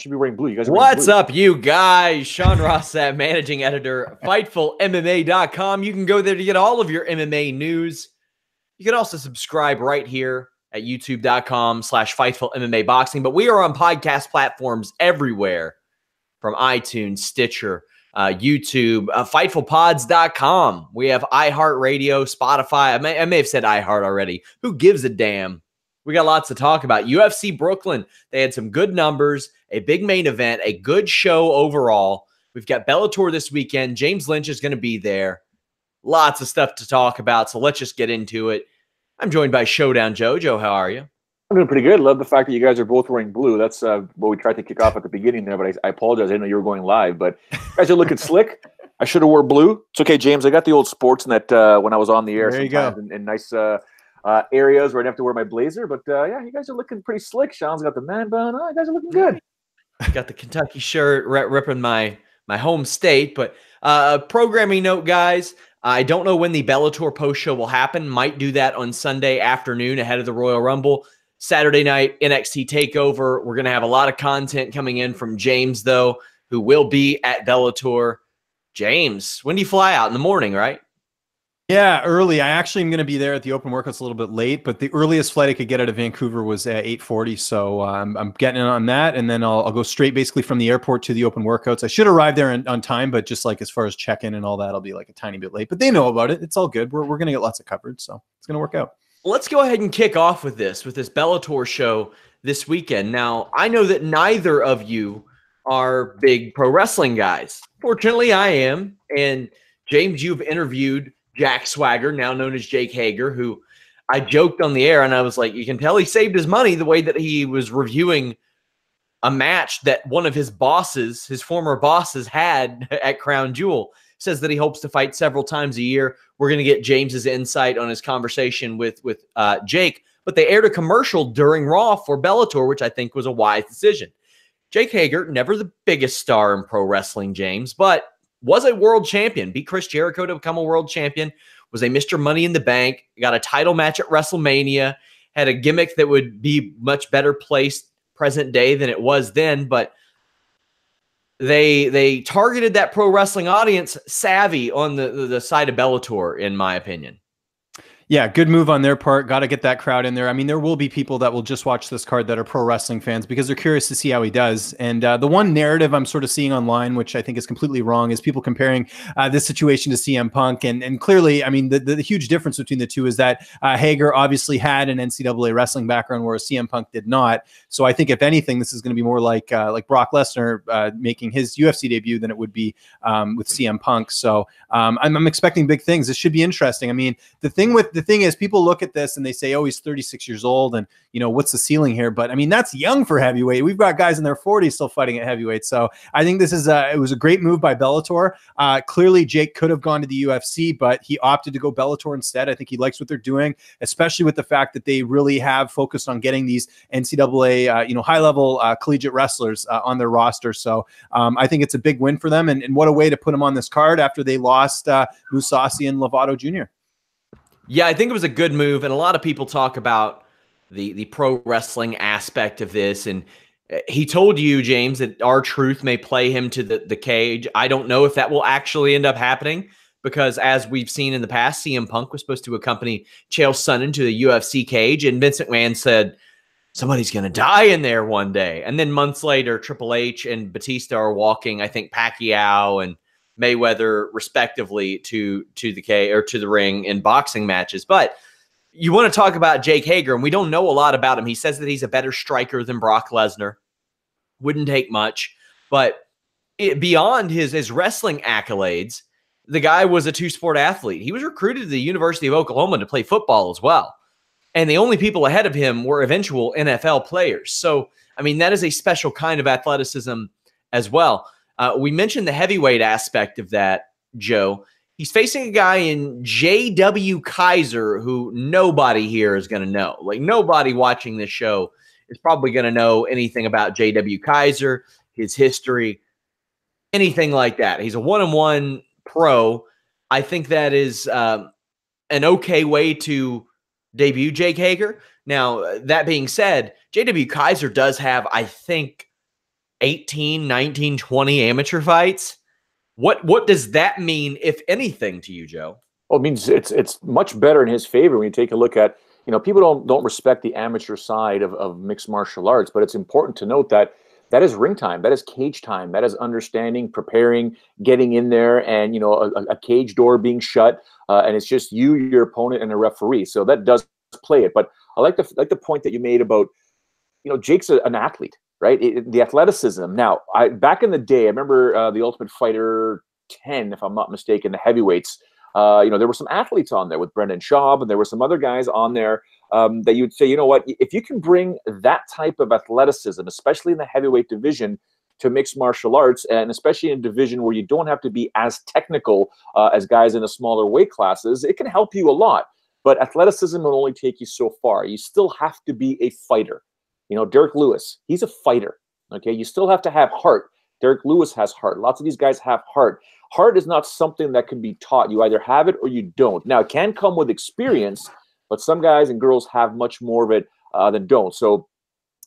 Should be wearing blue. You guys are wearing What's blue. up, you guys? Sean Ross Sapp, managing editor, FightfulMMA.com. You can go there to get all of your MMA news. You can also subscribe right here at youtube.com/FightfulMMA Boxing. But we are on podcast platforms everywhere, from iTunes, Stitcher, YouTube, FightfulPods.com. We have iHeartRadio, Spotify. I may have said iHeart already. Who gives a damn? We got lots to talk about. UFC Brooklyn, they had some good numbers, a big main event, a good show overall. We've got Bellator this weekend. James Lynch is going to be there. Lots of stuff to talk about, so let's just get into it. I'm joined by Showdown Joe. Joe, how are you? I'm doing pretty good. Love the fact that you guys are both wearing blue. That's what we tried to kick off at the beginning there, but I apologize. I didn't know you were going live, but you guys are looking slick. I should have wore blue. It's okay, James. I got the old sports net when I was on the air. There you go. In nice areas where I didn't have to wear my blazer. But yeah, you guys are looking pretty slick. Sean's got the man bun. Oh, you guys are looking good. Got the Kentucky shirt, ripping my home state. But programming note, guys, I don't know when the Bellator post show will happen. Might do that on Sunday afternoon ahead of the Royal Rumble. Saturday night, NXT TakeOver. We're going to have a lot of content coming in from James, though, who will be at Bellator. James, when do you fly out? In the morning, right? Yeah, early. I actually am going to be there at the open workouts a little bit late, but the earliest flight I could get out of Vancouver was at 8:40. So I'm getting in on that, and then I'll go straight basically from the airport to the open workouts. I should arrive there on time, but just like as far as check-in and all that, I'll be like a tiny bit late. But they know about it. It's all good. We're going to get lots of coverage, so it's going to work out. Let's go ahead and kick off with this Bellator show this weekend. Now, I know that neither of you are big pro wrestling guys. Fortunately, I am. And James, you've interviewed Jack Swagger, now known as Jake Hager, who I joked on the air, and I was like, you can tell he saved his money the way that he was reviewing a match that one of his bosses, his former bosses, had at Crown Jewel. Says that he hopes to fight several times a year. We're going to get James's insight on his conversation with Jake, but they aired a commercial during Raw for Bellator, which I think was a wise decision. Jake Hager, never the biggest star in pro wrestling, James, but was a world champion, beat Chris Jericho to become a world champion, was a Mr. Money in the Bank, got a title match at WrestleMania, had a gimmick that would be much better placed present day than it was then, but they targeted that pro wrestling audience savvy on the side of Bellator, in my opinion. Yeah, good move on their part. Got to get that crowd in there. I mean, there will be people that will just watch this card that are pro wrestling fans because they're curious to see how he does. And the one narrative I'm sort of seeing online, which I think is completely wrong, is people comparing this situation to CM Punk. And clearly, I mean, the huge difference between the two is that Hager obviously had an NCAA wrestling background, whereas CM Punk did not. So I think, if anything, this is going to be more like Brock Lesnar making his UFC debut than it would be with CM Punk. So I'm expecting big things. This should be interesting. I mean, the thing is, people look at this and they say, oh, he's 36 years old and, you know, what's the ceiling here? But I mean, that's young for heavyweight. We've got guys in their 40s still fighting at heavyweight. So I think this is it was a great move by Bellator. Clearly, Jake could have gone to the UFC, but he opted to go Bellator instead. I think he likes what they're doing, especially with the fact that they really have focused on getting these NCAA, high-level collegiate wrestlers on their roster. So I think it's a big win for them. And what a way to put them on this card after they lost Mousasi and Lovato Jr. Yeah, I think it was a good move, and a lot of people talk about the pro wrestling aspect of this, and he told you, James, that R-Truth may play him to the cage. I don't know if that will actually end up happening because, as we've seen in the past, CM Punk was supposed to accompany Chael Sonnen to the UFC cage, and Vince McMahon said, somebody's going to die in there one day. And then months later, Triple H and Batista are walking, I think, Pacquiao and Mayweather respectively to the ring in boxing matches. But you want to talk about Jake Hager, and we don't know a lot about him. He says that he's a better striker than Brock Lesnar. Wouldn't take much, but beyond his wrestling accolades, the guy was a two-sport athlete. He was recruited to the University of Oklahoma to play football as well. And the only people ahead of him were eventual NFL players. So, I mean, that is a special kind of athleticism as well. We mentioned the heavyweight aspect of that, Joe. He's facing a guy in J.W. Kaiser who nobody here is going to know. Like, nobody watching this show is probably going to know anything about J.W. Kaiser, his history, anything like that. He's a one-on-one pro. I think that is an okay way to debut Jake Hager. Now, that being said, J.W. Kaiser does have, I think, 18, 19, 20 amateur fights. What does that mean, if anything, to you, Joe? Well, it means it's much better in his favor when you take a look at, people don't respect the amateur side of mixed martial arts, but it's important to note that that is ring time, that is cage time, that is understanding, preparing, getting in there, and a cage door being shut, and it's just you, your opponent, and a referee. So that does play it. But I like the point that you made about, Jake's an athlete, right? The athleticism. Now, back in the day, I remember the Ultimate Fighter 10, if I'm not mistaken, the heavyweights. There were some athletes on there with Brendan Schaub, and there were some other guys on there that you would say, if you can bring that type of athleticism, especially in the heavyweight division, to mixed martial arts, and especially in a division where you don't have to be as technical as guys in the smaller weight classes, it can help you a lot. But athleticism will only take you so far. You still have to be a fighter. Derek Lewis, he's a fighter. Okay, you still have to have heart. Derek Lewis has heart. Lots of these guys have heart. Heart is not something that can be taught. You either have it or you don't. Now, it can come with experience, but some guys and girls have much more of it than don't. So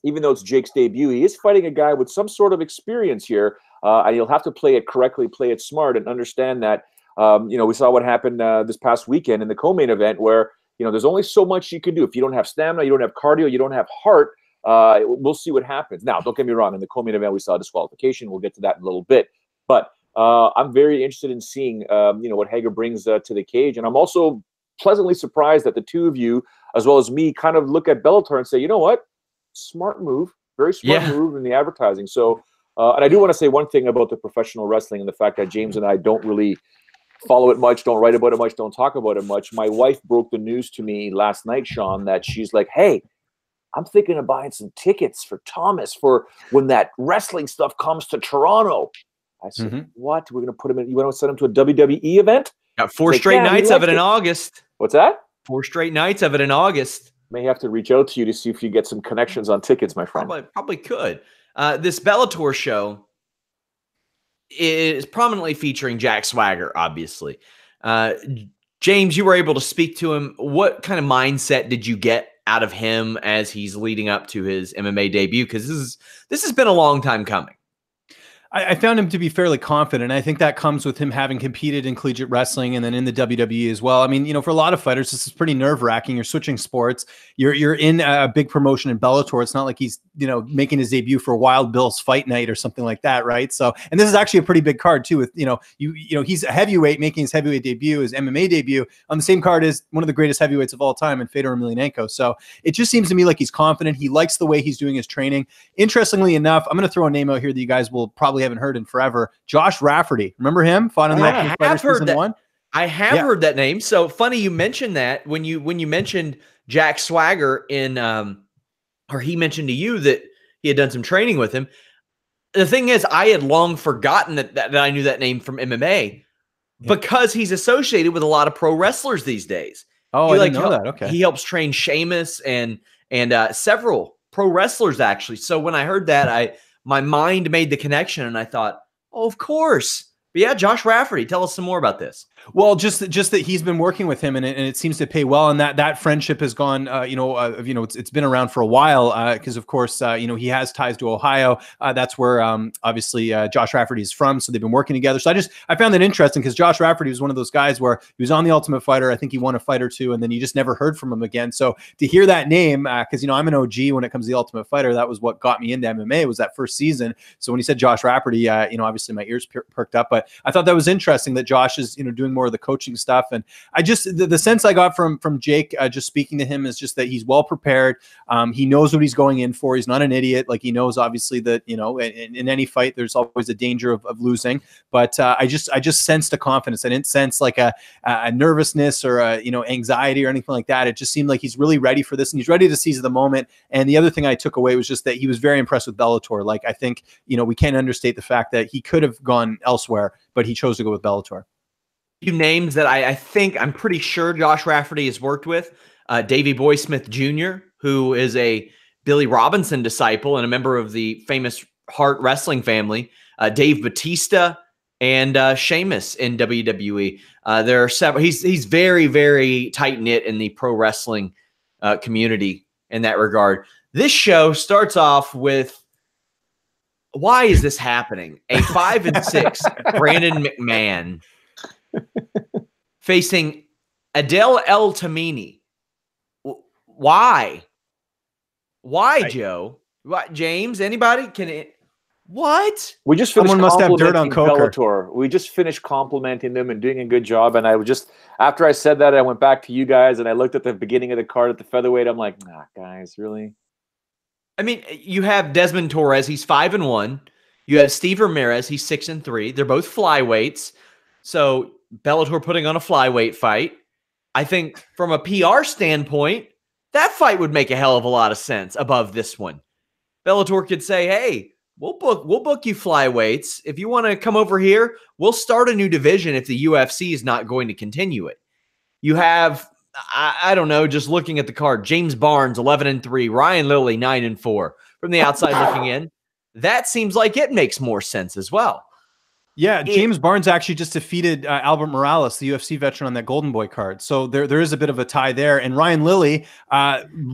even though it's Jake's debut, he is fighting a guy with some sort of experience here, and you'll have to play it correctly, play it smart, and understand that, we saw what happened this past weekend in the co-main event where, there's only so much you can do. If you don't have stamina, you don't have cardio, you don't have heart, we'll see what happens. Now, don't get me wrong. In the co-main event, we saw disqualification. We'll get to that in a little bit. But I'm very interested in seeing, what Hager brings to the cage. And I'm also pleasantly surprised that the two of you, as well as me, kind of look at Bellator and say, you know what? Smart move. Very smart move in the advertising. So, and I do want to say one thing about the professional wrestling and the fact that James and I don't really follow it much, don't write about it much, don't talk about it much. My wife broke the news to me last night, Sean, that she's like, hey, I'm thinking of buying some tickets for Thomas for when that wrestling stuff comes to Toronto. I said, what? We're going to put him in. You want to send him to a WWE event? Got four straight nights of it in August. What's that? 4 straight nights of it in August. May have to reach out to you to see if you get some connections on tickets, my friend. Probably could. This Bellator show is prominently featuring Jack Swagger, obviously. James, you were able to speak to him. What kind of mindset did you get out of him as he's leading up to his MMA debut? Because this has been a long time coming. I found him to be fairly confident. I think that comes with him having competed in collegiate wrestling and then in the WWE as well. I mean, for a lot of fighters, this is pretty nerve-wracking. You're switching sports. You're in a big promotion in Bellator. It's not like he's, making his debut for Wild Bill's Fight Night or something like that, right? So, and this is actually a pretty big card too. With he's a heavyweight making his heavyweight debut, his MMA debut on the same card as one of the greatest heavyweights of all time, in Fedor Emelianenko. So it just seems to me like he's confident. He likes the way he's doing his training. Interestingly enough, I'm going to throw a name out here that you guys will probably haven't heard in forever. Josh Rafferty. Remember him? Fought on the Ultimate Fighter Season 1? I have heard that name. So funny you mentioned that when you mentioned Jack Swagger or he mentioned to you that he had done some training with him. The thing is, I had long forgotten that I knew that name from MMA because he's associated with a lot of pro wrestlers these days. Oh, I didn't know that. Okay. He helps train Sheamus and several pro wrestlers actually. So when I heard that, my mind made the connection and I thought, oh, of course. But yeah, Josh Rafferty, tell us some more about this. Well, just that he's been working with him and it seems to pay well. And that friendship has gone, it's been around for a while because, of course, he has ties to Ohio. That's where obviously Josh Rafferty is from. So they've been working together. So I found that interesting because Josh Rafferty was one of those guys where he was on the Ultimate Fighter. I think he won a fight or two and then you just never heard from him again. So to hear that name, because, I'm an OG when it comes to the Ultimate Fighter, that was what got me into MMA, was that first season. So when he said Josh Rafferty, obviously my ears perked up. But I thought that was interesting that Josh is, doing more of the coaching stuff. And I just, the sense I got from Jake, just speaking to him, is just that he's well prepared. He knows what he's going in for. He's not an idiot. Like, he knows obviously that, in any fight, there's always a danger of losing. But I just sensed a confidence. I didn't sense like a nervousness or anxiety or anything like that. It just seemed like he's really ready for this and he's ready to seize the moment. And the other thing I took away was just that he was very impressed with Bellator. Like, I think, we can't understate the fact that he could have gone elsewhere, but he chose to go with Bellator. Few names that I'm pretty sure Josh Rafferty has worked with. Davey Boy Smith Jr., who is a Billy Robinson disciple and a member of the famous Hart wrestling family. Dave Batista and Sheamus in WWE. There are several. He's very, very tight-knit in the pro wrestling community in that regard. This show starts off with Why is this happening? A 5-6 Brandon McMahon facing Adel El Tamini. Why? Why, Joe? What, James? Anybody? Can it? What? We just finished Someone must have dirt on complimenting Coker. Bellator. We just finished complimenting them and doing a good job. And I was just, after I said that, I went back to you guys and I looked at the beginning of the card at the featherweight. I'm like, nah, guys, really? I mean, you have Desmond Torres. He's 5-1. You have Steve Ramirez. He's 6-3. They're both flyweights. So Bellator putting on a flyweight fight. I think from a PR standpoint, that fight would make a hell of a lot of sense above this one. Bellator could say, hey, we'll book you flyweights. If you want to come over here, we'll start a new division if the UFC is not going to continue it. You have, I don't know, just looking at the card, James Barnes, 11-3, Ryan Lilly, 9-4. From the outside looking in, that seems like it makes more sense as well. Yeah, James Barnes actually just defeated Albert Morales, the UFC veteran, on that Golden Boy card. So there is a bit of a tie there. And Ryan Lilly,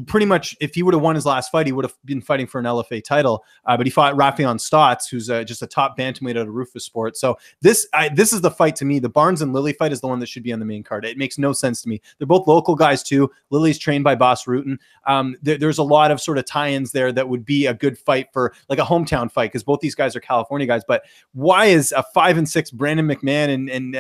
pretty much, if he would have won his last fight, he would have been fighting for an LFA title. But he fought Rafion Stotts, who's just a top bantamweight out of Rufus Sport. So this is the fight to me. The Barnes and Lilly fight is the one that should be on the main card. It makes no sense to me. They're both local guys too. Lilly's trained by Boss Rutan. There's a lot of sort of tie-ins there that would be a good fight for like a hometown fight, because both these guys are California guys. But why is a 5-6 Brandon McMahon, and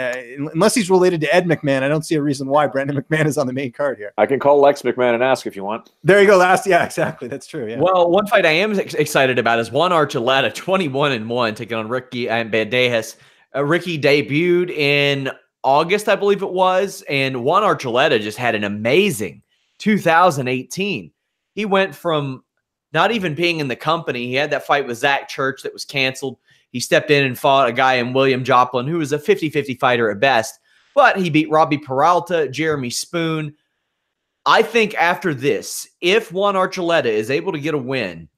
unless he's related to Ed McMahon, I don't see a reason why Brandon McMahon is on the main card here. I can call Lex McMahon and ask if you want. There you go. Yeah, exactly. That's true. Yeah. Well, one fight I am excited about is Juan Archuleta, 21-1, taking on Ricky Bandejas. Ricky debuted in August, I believe it was, and Juan Archuleta just had an amazing 2018. He went from not even being in the company. He had that fight with Zach Church that was canceled. He stepped in and fought a guy in William Joplin, who was a 50-50 fighter at best, but he beat Robbie Peralta, Jeremy Spoon. I think after this, if Juan Archuleta is able to get a win,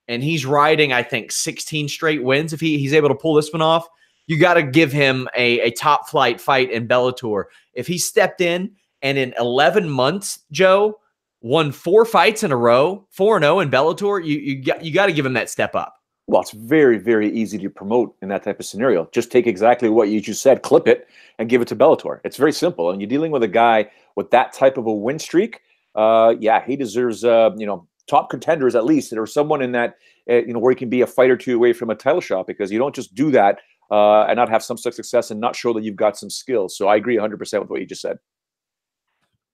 and he's riding, I think, 16 straight wins, if he's able to pull this one off, you got to give him a top flight fight in Bellator. If he stepped in and in 11 months, Joe, won 4 fights in a row, 4-0 in Bellator, you got to give him that step up. Well, it's very, very easy to promote in that type of scenario. Just take exactly what you just said, clip it, and give it to Bellator. It's very simple. And you're dealing with a guy with that type of a win streak. Yeah, he deserves, top contenders at least, or someone in that, where he can be a fight or two away from a title shot, because you don't just do that and not have some success and not show that you've got some skills. So I agree 100% with what you just said.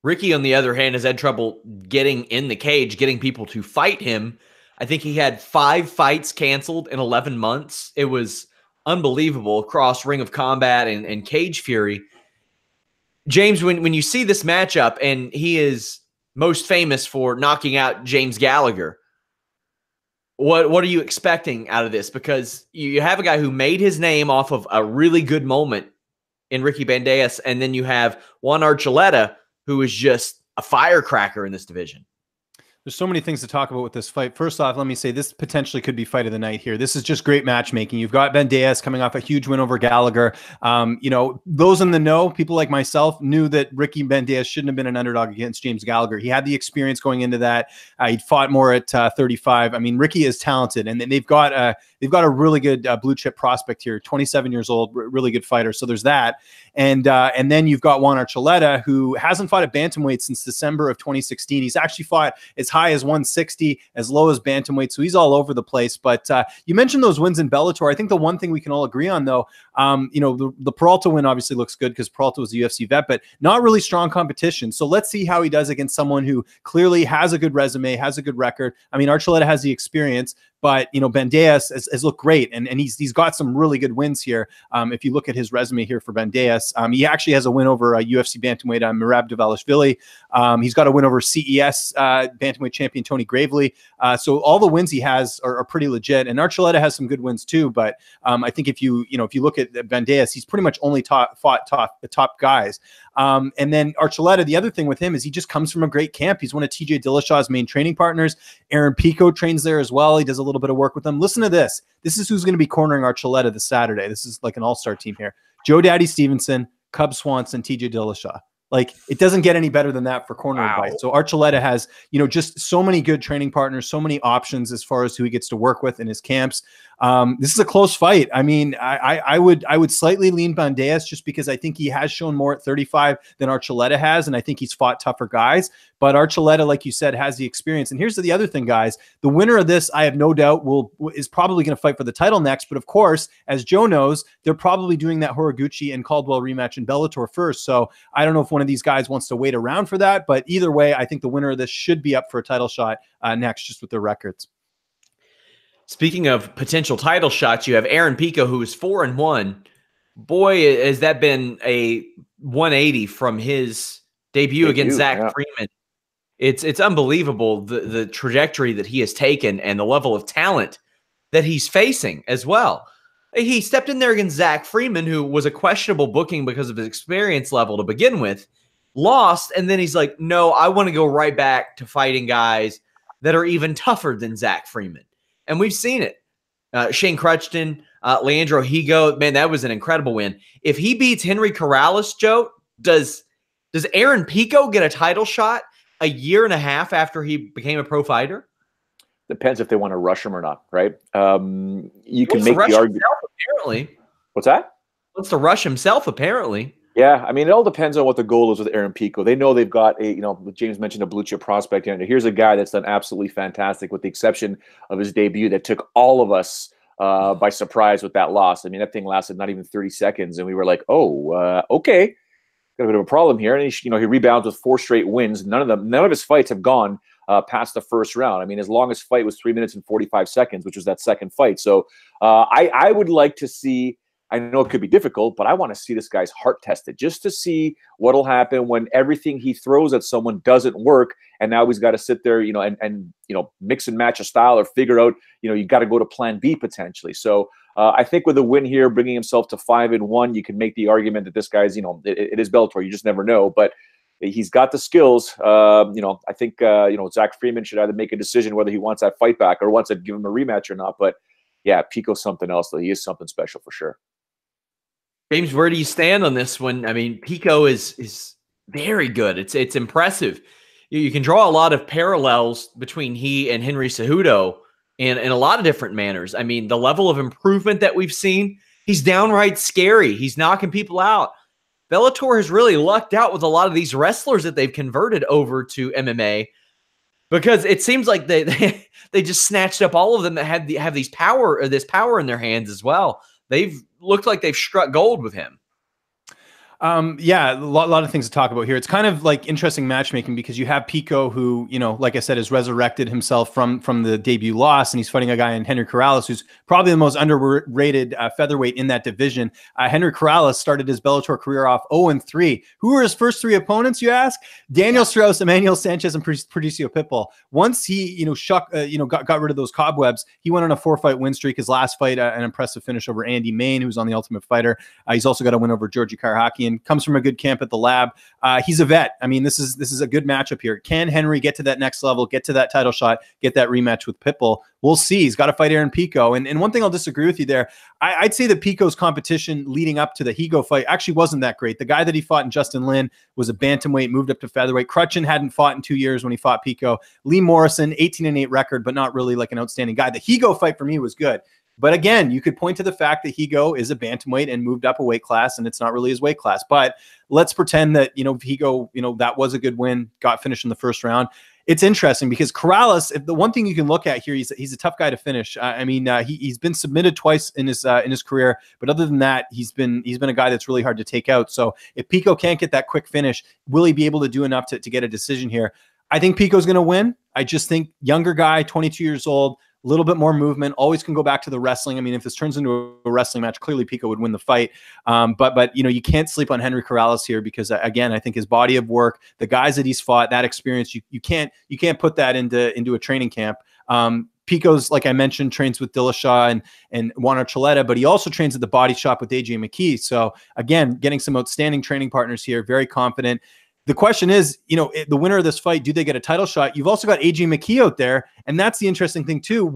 Ricky, on the other hand, has had trouble getting in the cage, getting people to fight him. I think he had 5 fights canceled in 11 months. It was unbelievable across Ring of Combat and Cage Fury. James, when you see this matchup, and he is most famous for knocking out James Gallagher, what are you expecting out of this? Because you have a guy who made his name off of a really good moment in Ricky Bandejas, and then you have Juan Archuleta, who is just a firecracker in this division. There's so many things to talk about with this fight. First off, let me say this potentially could be fight of the night here. This is just great matchmaking. You've got Bandejas coming off a huge win over Gallagher. Those in the know, people like myself, knew that Ricky Bandejas shouldn't have been an underdog against James Gallagher. He had the experience going into that. He'd fought more at 35. I mean, Ricky is talented, and they've got a really good blue chip prospect here, 27 years old, really good fighter. So there's that. And then you've got Juan Archuleta, who hasn't fought at bantamweight since December of 2016. He's actually fought as high as 160, as low as bantamweight. So he's all over the place. But you mentioned those wins in Bellator. I think the one thing we can all agree on, though, the Peralta win obviously looks good because Peralta was a UFC vet, but not really strong competition. So let's see how he does against someone who clearly has a good resume, has a good record. I mean, Archuleta has the experience, but Bandejas has looked great, and he's got some really good wins here. If you look at his resume here for Bandejas, he actually has a win over UFC bantamweight Merab Dvalishvili. He's got a win over CES bantamweight champion Tony Gravely. So all the wins he has are pretty legit, and Archuleta has some good wins too. But I think if you look at Bandejas, he's pretty much only fought the top guys. And then Archuleta, the other thing with him is he just comes from a great camp. He's one of TJ Dillashaw's main training partners. Aaron Pico trains there as well. He does a little bit of work with them. Listen to this. This is who's going to be cornering Archuleta this Saturday. This is like an all-star team here. Joe Daddy Stevenson, Cub Swanson, TJ Dillashaw. Like, it doesn't get any better than that for corner advice. So Archuleta has, just so many good training partners, so many options as far as who he gets to work with in his camps. This is a close fight. I mean, I would slightly lean Bantamweight just because I think he has shown more at 35 than Archuleta has, and I think he's fought tougher guys. But Archuleta, like you said, has the experience. And here's the other thing, guys. The winner of this, I have no doubt, is probably going to fight for the title next. But of course, as Joe knows, they're probably doing that Horiguchi and Caldwell rematch in Bellator first. So I don't know if one of these guys wants to wait around for that. But either way, I think the winner of this should be up for a title shot next, just with their records. Speaking of potential title shots, you have Aaron Pico, who is 4-1. Boy, has that been a 180 from his debut against Zach Freeman. It's unbelievable the trajectory that he has taken and the level of talent that he's facing as well. He stepped in there against Zach Freeman, who was a questionable booking because of his experience level to begin with, lost, and then he's like, no, I want to go right back to fighting guys that are even tougher than Zach Freeman. And we've seen it. Shane Crutchton, Leandro Higo, man, that was an incredible win. If he beats Henry Corrales, Joe, does Aaron Pico get a title shot a year and a half after he became a pro fighter? Depends if they want to rush him or not, right? You can make the argument. Apparently. What's that? Wants to rush himself, apparently. Yeah, I mean, it all depends on what the goal is with Aaron Pico. They know they've got a, James mentioned a blue chip prospect here. Here's a guy that's done absolutely fantastic, with the exception of his debut that took all of us by surprise with that loss. I mean, that thing lasted not even 30 seconds, and we were like, oh, okay. Got a bit of a problem here, and he rebounds with 4 straight wins. None of his fights have gone past the first round. I mean, his longest fight was 3 minutes and 45 seconds, which was that second fight. So I would like to see. I know it could be difficult, but I want to see this guy's heart tested just to see what'll happen when everything he throws at someone doesn't work, and now he's got to sit there, and mix and match a style or figure out, you got to go to plan B potentially. So I think with a win here, bringing himself to 5-1, you can make the argument that this guy's, it is Bellator. You just never know, but he's got the skills. I think Zach Freeman should either make a decision whether he wants that fight back or wants to give him a rematch or not. But yeah, Pico's something else, though. He is something special for sure. James, where do you stand on this one? I mean, Pico is very good. It's impressive. You can draw a lot of parallels between he and Henry Cejudo in a lot of different manners. I mean, the level of improvement that we've seen, he's downright scary. He's knocking people out. Bellator has really lucked out with a lot of these wrestlers that they've converted over to MMA, because it seems like they just snatched up all of them that have this power in their hands as well. They've looked like they've struck gold with him. Yeah, a lot of things to talk about here. It's kind of like interesting matchmaking because you have Pico, who, like I said, has resurrected himself from the debut loss, and he's fighting a guy in Henry Corrales, who's probably the most underrated featherweight in that division. Henry Corrales started his Bellator career off 0-3. Who were his first 3 opponents, you ask? Daniel Strauss, Emmanuel Sanchez, and Patricio Pitbull. Once he, got rid of those cobwebs, he went on a 4-fight win streak. His last fight, an impressive finish over Andy Main, who's on The Ultimate Fighter. He's also got a win over Georgi Karhakian. Comes from a good camp at the lab. He's a vet. I mean, this is a good matchup here. Can Henry get to that next level, get to that title shot, get that rematch with Pitbull? We'll see. He's got to fight Aaron Pico. And one thing I'll disagree with you there, I'd say that Pico's competition leading up to the Higo fight actually wasn't that great. The guy that he fought in Justin Lin was a bantamweight, moved up to featherweight. Crutchin hadn't fought in 2 years when he fought Pico. Lee Morrison, 18-8 record, but not really like an outstanding guy. The Higo fight for me was good. But again, you could point to the fact that Higo is a bantamweight and moved up a weight class, and it's not really his weight class. But let's pretend that, Higo, that was a good win, got finished in the first round. It's interesting because Corrales, if the one thing you can look at here, he's a tough guy to finish. He's been submitted twice in his career, but other than that, he's been a guy that's really hard to take out. So if Pico can't get that quick finish, will he be able to do enough to get a decision here? I think Pico's going to win. I just think younger guy, 22 years old, a little bit more movement, always can go back to the wrestling. I mean, if this turns into a wrestling match, clearly Pico would win the fight. But you can't sleep on Henry Corrales here because, again, I think his body of work, the guys that he's fought, that experience, you can't put that into a training camp. Pico's, like I mentioned, trains with Dillashaw and Juan Archuleta, but he also trains at the Body Shop with AJ McKee. So again, getting some outstanding training partners here, very confident. The question is, the winner of this fight, do they get a title shot? You've also got AJ McKee out there, and that's the interesting thing too.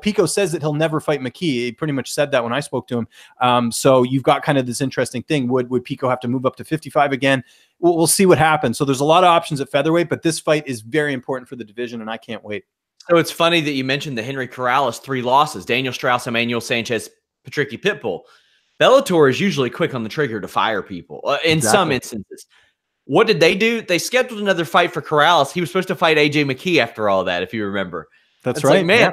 Pico says that he'll never fight McKee. He pretty much said that when I spoke to him. So you've got kind of this interesting thing. Would Pico have to move up to 55 again? We'll see what happens. So there's a lot of options at featherweight, but this fight is very important for the division, and I can't wait. So it's funny that you mentioned the Henry Corrales 3 losses: Daniel Strauss, Emmanuel Sanchez, Patricky Pitbull. Bellator is usually quick on the trigger to fire people in some instances. What did they do? They scheduled another fight for Corrales. He was supposed to fight AJ McKee after all that, if you remember. That's right. Like, man,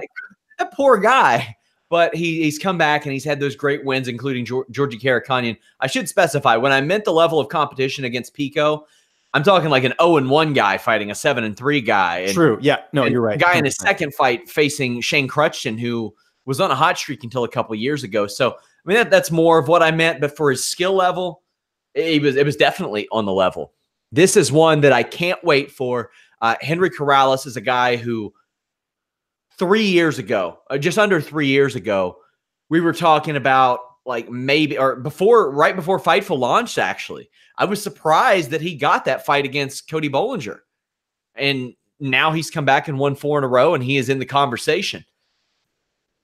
that poor guy. But he's come back and he's had those great wins, including Georgie Karakhanyan. I should specify, when I meant the level of competition against Pico, I'm talking like an 0-1 guy fighting a 7-3 guy. And, True. Yeah. No, you're right. Guy in his second fight facing Shane Crutchton, who was on a hot streak until a couple of years ago. So, I mean, that's more of what I meant. But for his skill level, it was definitely on the level. This is one that I can't wait for. Henry Corrales is a guy who 3 years ago, just under 3 years ago, we were talking about like maybe, or right before Fightful launched, actually. I was surprised that he got that fight against Cody Bollinger. And now he's come back and won 4 in a row, and he is in the conversation.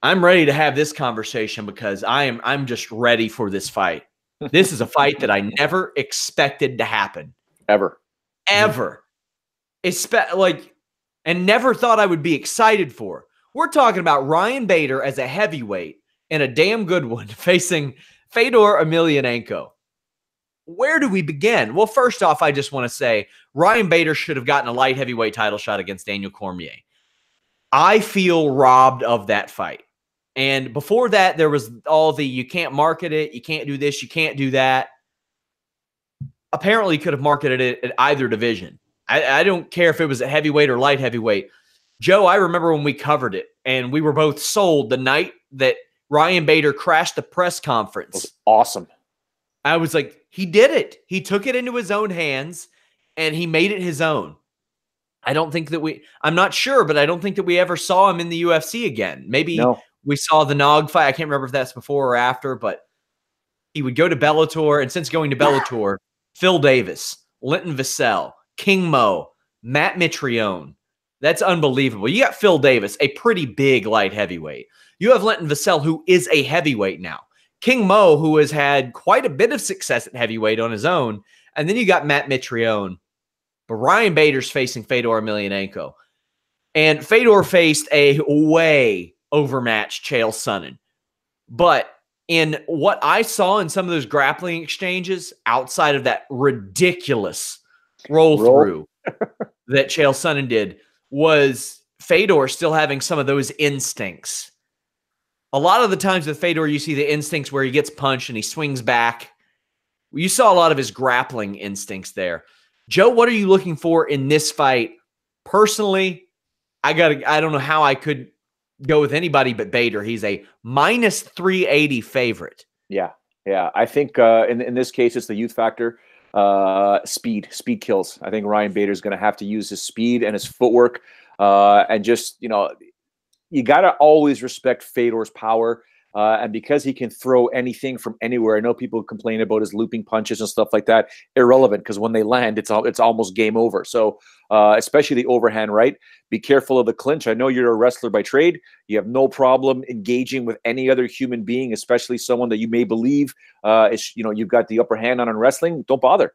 I'm ready to have this conversation because I'm just ready for this fight. This is a fight that I never expected to happen. Ever. And never thought I would be excited for. We're talking about Ryan Bader as a heavyweight, and a damn good one, facing Fedor Emelianenko. Where do we begin? Well, first off, I just want to say Ryan Bader should have gotten a light heavyweight title shot against Daniel Cormier. I feel robbed of that fight. And before that, there was all the you can't market it, you can't do this, you can't do that. Apparently, could have marketed it at either division. I don't care if it was a heavyweight or light heavyweight. Joe, I remember when we covered it, and we were both sold the night that Ryan Bader crashed the press conference. It was awesome. I was like, he did it. He took it into his own hands, and he made it his own. I'm not sure, but I don't think that we ever saw him in the UFC again. Maybe we saw the Nog fight. I can't remember if that's before or after, but he would go to Bellator, and since going to Bellator, Phil Davis, Linton Vassell, King Mo, Matt Mitrione. That's unbelievable. You got Phil Davis, a pretty big light heavyweight. You have Linton Vassell, who is a heavyweight now. King Mo, who has had quite a bit of success at heavyweight on his own. And then you got Matt Mitrione. But Ryan Bader's facing Fedor Emelianenko. And Fedor faced a way overmatched Chael Sonnen. But in what I saw in some of those grappling exchanges, outside of that ridiculous roll through that Chael Sonnen did, was Fedor still having some of those instincts. A lot of the times with Fedor, you see the instincts where he gets punched and he swings back. You saw a lot of his grappling instincts there. Joe, what are you looking for in this fight? Personally, I don't know how I could go with anybody but Bader. He's a minus 380 favorite. Yeah. I think in this case, it's the youth factor. Speed kills. I think Ryan Bader is going to have to use his speed and his footwork, and just, you got to always respect Fedor's power. And because he can throw anything from anywhere, I know people complain about his looping punches and stuff like that. Irrelevant, because when they land, it's almost game over. So especially the overhand right. Be careful of the clinch. I know you're a wrestler by trade. You have no problem engaging with any other human being, especially someone that you may believe is, you've got the upper hand on in wrestling. Don't bother.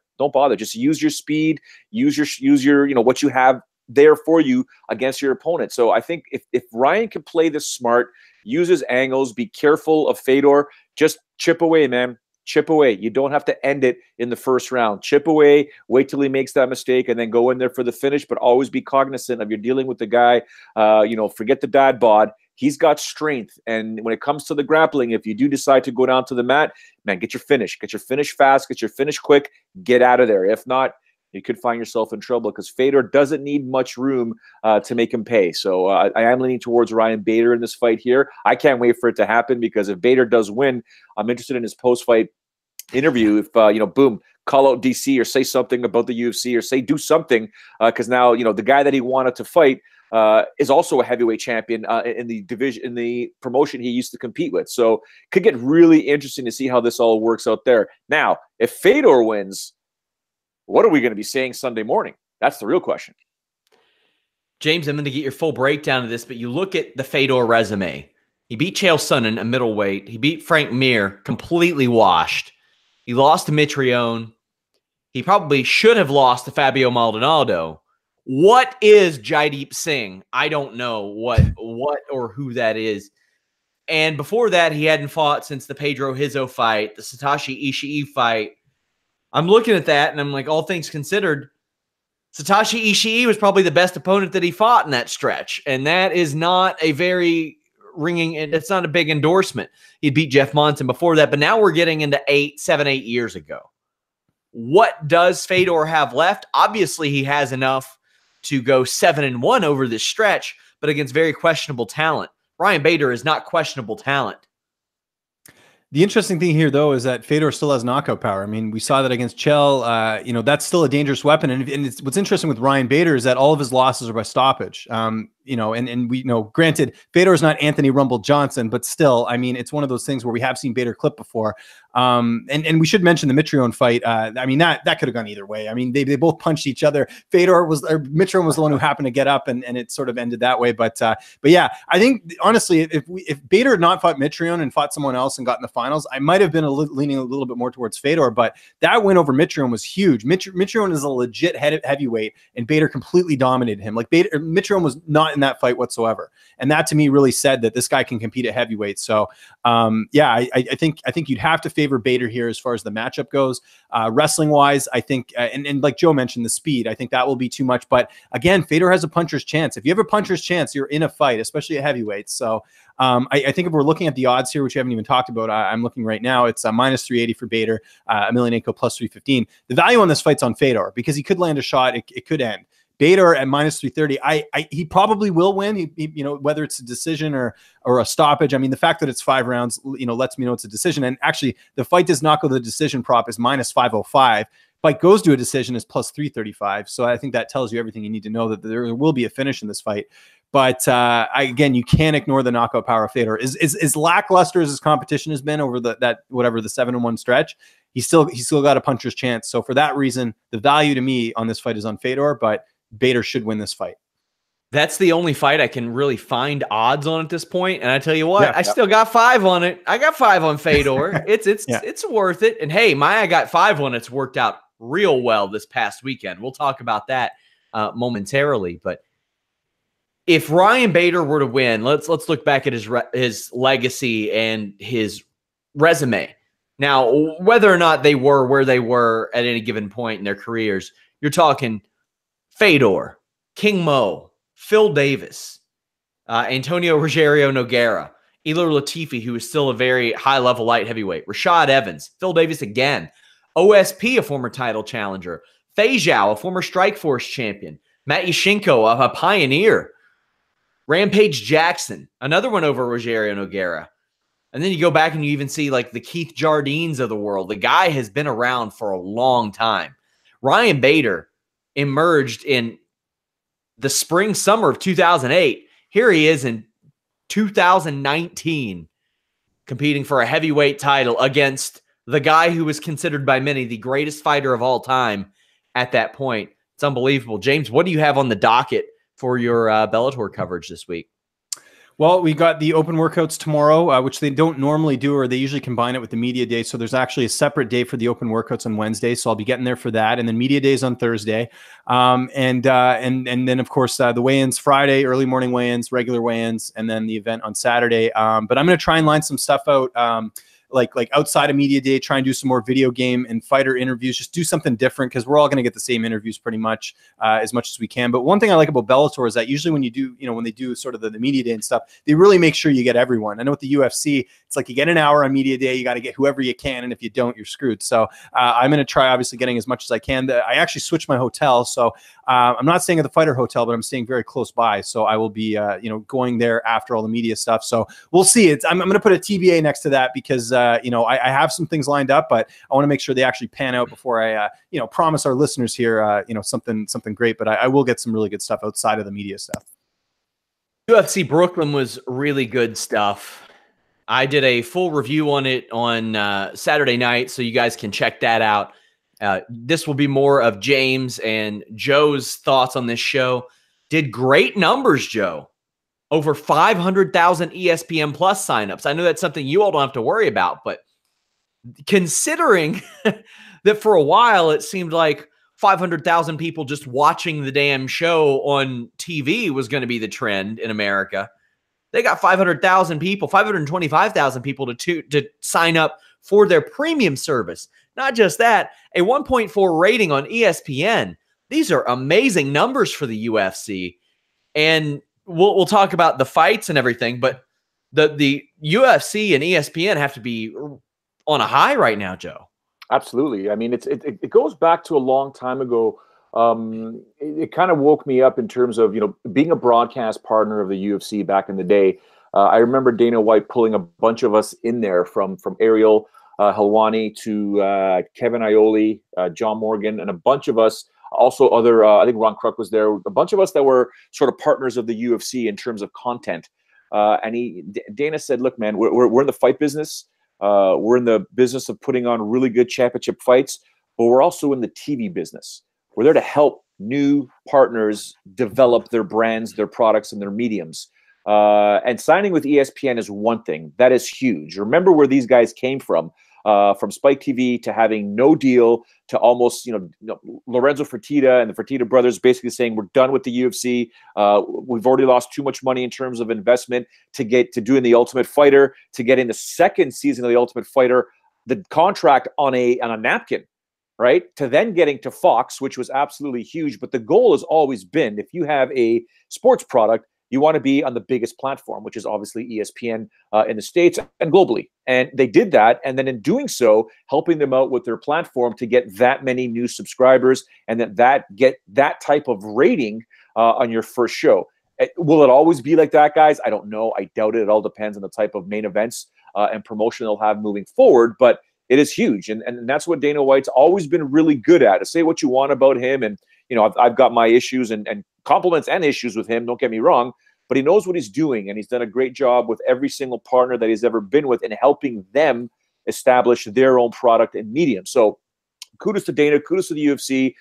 Just use your speed. Use your what you have there for you against your opponent. So I think if Ryan can play this smart, use his angles, be careful of Fedor, just chip away, man. Chip away. You don't have to end it in the first round. Chip away, wait till he makes that mistake, and then go in there for the finish, but always be cognizant of you're dealing with the guy. Forget the dad bod. He's got strength. And when it comes to the grappling, if you do decide to go down to the mat, man, get your finish. Get your finish fast. Get your finish quick. Get out of there. If not, you could find yourself in trouble, because Fedor doesn't need much room to make him pay. So I am leaning towards Ryan Bader in this fight here. I can't wait for it to happen, because if Bader does win, I'm interested in his post-fight interview. If, boom, call out DC or say something about the UFC, or do something, because now, the guy that he wanted to fight is also a heavyweight champion in the division, in the promotion he used to compete with. So could get really interesting to see how this all works out there. Now, if Fedor wins, what are we going to be saying Sunday morning? That's the real question. James, I'm going to get your full breakdown of this, but you look at the Fedor resume. He beat Chael Sonnen, a middleweight. He beat Frank Mir, completely washed. He lost to Mitrione. He probably should have lost to Fabio Maldonado, What is Jaideep Singh? I don't know what or who that is. And before that, he hadn't fought since the Pedro Hizzo fight, the Satoshi Ishii fight. I'm looking at that, and I'm like, all things considered, Satoshi Ishii was probably the best opponent that he fought in that stretch. And that is not a very ringing, it's not a big endorsement. He beat Jeff Monson before that, but now we're getting into 7, 8 years ago. What does Fedor have left? Obviously, he has enough to go 7-1 over this stretch, but against very questionable talent. Ryan Bader is not questionable talent. The interesting thing here, though, is that Fedor still has knockout power. I mean, we saw that against Chell. You know, that's still a dangerous weapon. And what's interesting with Ryan Bader is that all of his losses are by stoppage. You know, and we know, granted, Fedor is not Anthony Rumble Johnson, but still, I mean, it's one of those things where we have seen Bader clip before. And we should mention the Mitrione fight. I mean, that could have gone either way. I mean, they both punched each other. Mitrione was the one who happened to get up, and it sort of ended that way. But yeah, I think honestly, if Bader had not fought Mitrione and fought someone else and got in the finals, I might have been leaning a little bit more towards Fedor. But that win over Mitrione was huge. Mitrione is a legit heavyweight, and Bader completely dominated him. Like Mitrione was not in that fight whatsoever, and that to me really said that this guy can compete at heavyweight. So yeah, I think you'd have to favor Bader here as far as the matchup goes. Wrestling wise, I think and like Joe mentioned, the speed, I think that will be too much. But again, Fedor has a puncher's chance. If you have a puncher's chance, you're in a fight, especially at heavyweight. So I think if we're looking at the odds here, which we haven't even talked about, I'm looking right now, it's minus 380 for Bader, Emelianenko plus 315. The value on this fight's on Fedor because he could land a shot, it could end. Bader at minus 330, he probably will win. He you know, whether it's a decision or a stoppage. I mean, the fact that it's 5 rounds, you know, lets me know it's a decision. And actually, the fight does not go to the decision prop is minus 505. Fight goes to a decision is plus 335. So I think that tells you everything you need to know that there will be a finish in this fight. But again, you can't ignore the knockout power of Fedor. As lackluster as his competition has been over the 7-1 stretch, he's still got a puncher's chance. So for that reason, the value to me on this fight is on Fedor, but Bader should win this fight. That's the only fight I can really find odds on at this point. And I tell you what, I still got 5 on it. I got 5 on Fedor. It's worth it. And hey, I got 5 on it's worked out real well this past weekend. We'll talk about that momentarily. But if Ryan Bader were to win, let's look back at his legacy and his resume. Now, whether or not they were where they were at any given point in their careers, you're talking Fedor, King Mo, Phil Davis, Antonio Rogerio Nogueira, Ilir Latifi, who is still a very high-level light heavyweight, Rashad Evans, Phil Davis again, OSP, a former title challenger, Fei Zhao, a former Strikeforce champion, Matt Yashenko, a pioneer, Rampage Jackson, another one over Rogerio Nogueira. And then you go back and you even see like the Keith Jardines of the world. The guy has been around for a long time. Ryan Bader emerged in the summer of 2008. Here he is in 2019 competing for a heavyweight title against the guy who was considered by many the greatest fighter of all time at that point. It's unbelievable. James, what do you have on the docket for your Bellator coverage this week? Well, we got the open workouts tomorrow, which they don't normally do, or they usually combine it with the media day. So there's actually a separate day for the open workouts on Wednesday. So I'll be getting there for that. And then media days on Thursday. And then, of course, the weigh-ins Friday, early morning weigh-ins, regular weigh-ins, and then the event on Saturday. But I'm going to try and line some stuff out. Like outside of media day, try and do some more video game and fighter interviews, just do something different because we're all going to get the same interviews pretty much as we can. But one thing I like about Bellator is that usually when you do, when they do sort of the media day and stuff, they really make sure you get everyone. I know with the UFC, it's like you get an hour on media day, you got to get whoever you can. And if you don't, you're screwed. So I'm going to try obviously getting as much as I can. I actually switched my hotel. So I'm not staying at the fighter hotel, but I'm staying very close by. So I will be, going there after all the media stuff. So we'll see. I'm going to put a TBA next to that because, I have some things lined up, but I want to make sure they actually pan out before I, promise our listeners here, something great. But I will get some really good stuff outside of the media stuff. UFC Brooklyn was really good stuff. I did a full review on it on Saturday night, so you guys can check that out. This will be more of James and Joe's thoughts on this show. Did great numbers, Joe. Over 500,000 ESPN Plus signups. I know that's something you all don't have to worry about, but considering that for a while it seemed like 500,000 people just watching the damn show on TV was going to be the trend in America. They got 500,000 people, 525,000 people to sign up for their premium service. Not just that, a 1.4 rating on ESPN. These are amazing numbers for the UFC. And we'll talk about the fights and everything, but the UFC and ESPN have to be on a high right now, Joe. Absolutely. I mean, it goes back to a long time ago. It kind of woke me up in terms of, being a broadcast partner of the UFC back in the day. I remember Dana White pulling a bunch of us in there from Ariel Helwani to Kevin Iole, John Morgan, and a bunch of us. Also other, I think Ron Kruk was there. A bunch of us that were sort of partners of the UFC in terms of content. And Dana said, look, man, we're in the fight business. We're in the business of putting on really good championship fights, but we're also in the TV business. We're there to help new partners develop their brands, their products, and their mediums. And signing with ESPN is one thing. That is huge. Remember where these guys came from Spike TV to having no deal to almost, Lorenzo Fertitta and the Fertitta brothers basically saying, we're done with the UFC. We've already lost too much money in terms of investment to get to doing the Ultimate Fighter, to getting the second season of the Ultimate Fighter, the contract on a napkin, right? To then getting to Fox, which was absolutely huge. But the goal has always been, if you have a sports product, you want to be on the biggest platform, which is obviously ESPN in the States and globally. And they did that. And then in doing so, helping them out with their platform to get that many new subscribers and get that type of rating on your first show. Will it always be like that, guys? I don't know. I doubt it. It all depends on the type of main events and promotion they'll have moving forward. But it is huge. And that's what Dana White's always been really good at. To say what you want about him. And, I've got my issues and compliments and issues with him. Don't get me wrong. But he knows what he's doing, and he's done a great job with every single partner that he's ever been with in helping them establish their own product and medium. So kudos to Dana, kudos to the UFC,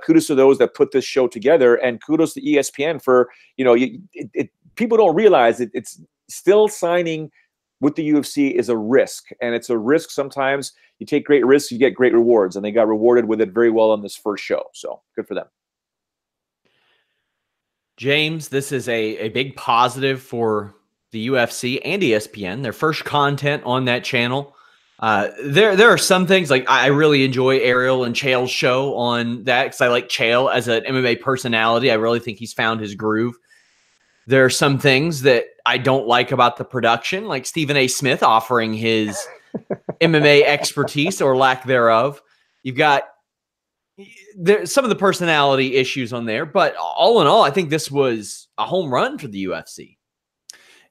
kudos to those that put this show together, and kudos to ESPN for, people don't realize it's still signing with the UFC is a risk, and it's a risk. Sometimes you take great risks, you get great rewards, and they got rewarded with it very well on this first show. So good for them. James, this is a big positive for the UFC and ESPN. Their first content on that channel. There are some things, like I really enjoy Ariel and Chael's show on that because I like Chael as an MMA personality. I really think he's found his groove. There are some things that I don't like about the production, like Stephen A. Smith offering his MMA expertise or lack thereof. You've got there's some of the personality issues on there, but all in all, I think this was a home run for the UFC.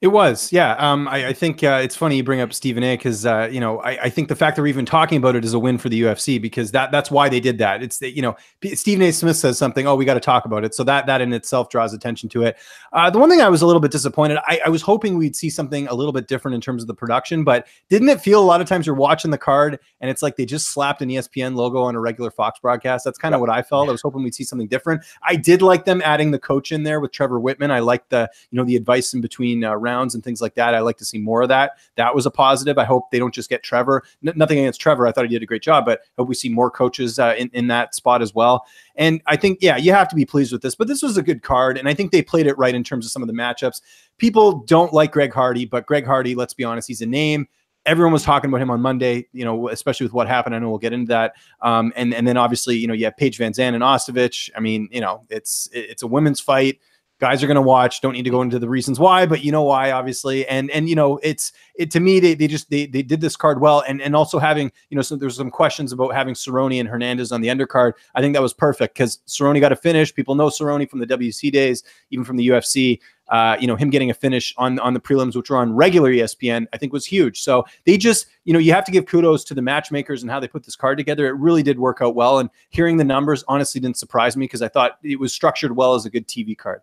It was, yeah. I think it's funny you bring up Stephen A. because I think the fact that we're even talking about it is a win for the UFC because that's why they did that. It's Stephen A. Smith says something, oh, we got to talk about it, so that in itself draws attention to it. The one thing I was a little bit disappointed, I was hoping we'd see something a little bit different in terms of the production, but didn't it feel a lot of times you're watching the card and it's like they just slapped an ESPN logo on a regular Fox broadcast? That's kind of what I felt. I was hoping we'd see something different. I did like them adding the coach in there with Trevor Whitman. I liked the the advice in between rounds and things like that. I like to see more of that. That was a positive. I hope they don't just get Trevor. Nothing against Trevor. I thought he did a great job, but I hope we see more coaches in that spot as well. And I think, yeah, you have to be pleased with this, but this was a good card. And I think they played it right in terms of some of the matchups. People don't like Greg Hardy, but Greg Hardy, let's be honest, he's a name. Everyone was talking about him on Monday, especially with what happened. I know we'll get into that. And then obviously, you have Paige Van Zandt and Ostovich. I mean, it's a women's fight. Guys are going to watch. Don't need to go into the reasons why, but you know why, obviously. And to me, they did this card well. And also having, so there's some questions about having Cerrone and Hernandez on the undercard. I think that was perfect because Cerrone got a finish. People know Cerrone from the WC days, even from the UFC. Him getting a finish on the prelims, which were on regular ESPN, I think was huge. So they just, you have to give kudos to the matchmakers and how they put this card together. It really did work out well. And hearing the numbers honestly didn't surprise me because I thought it was structured well as a good TV card.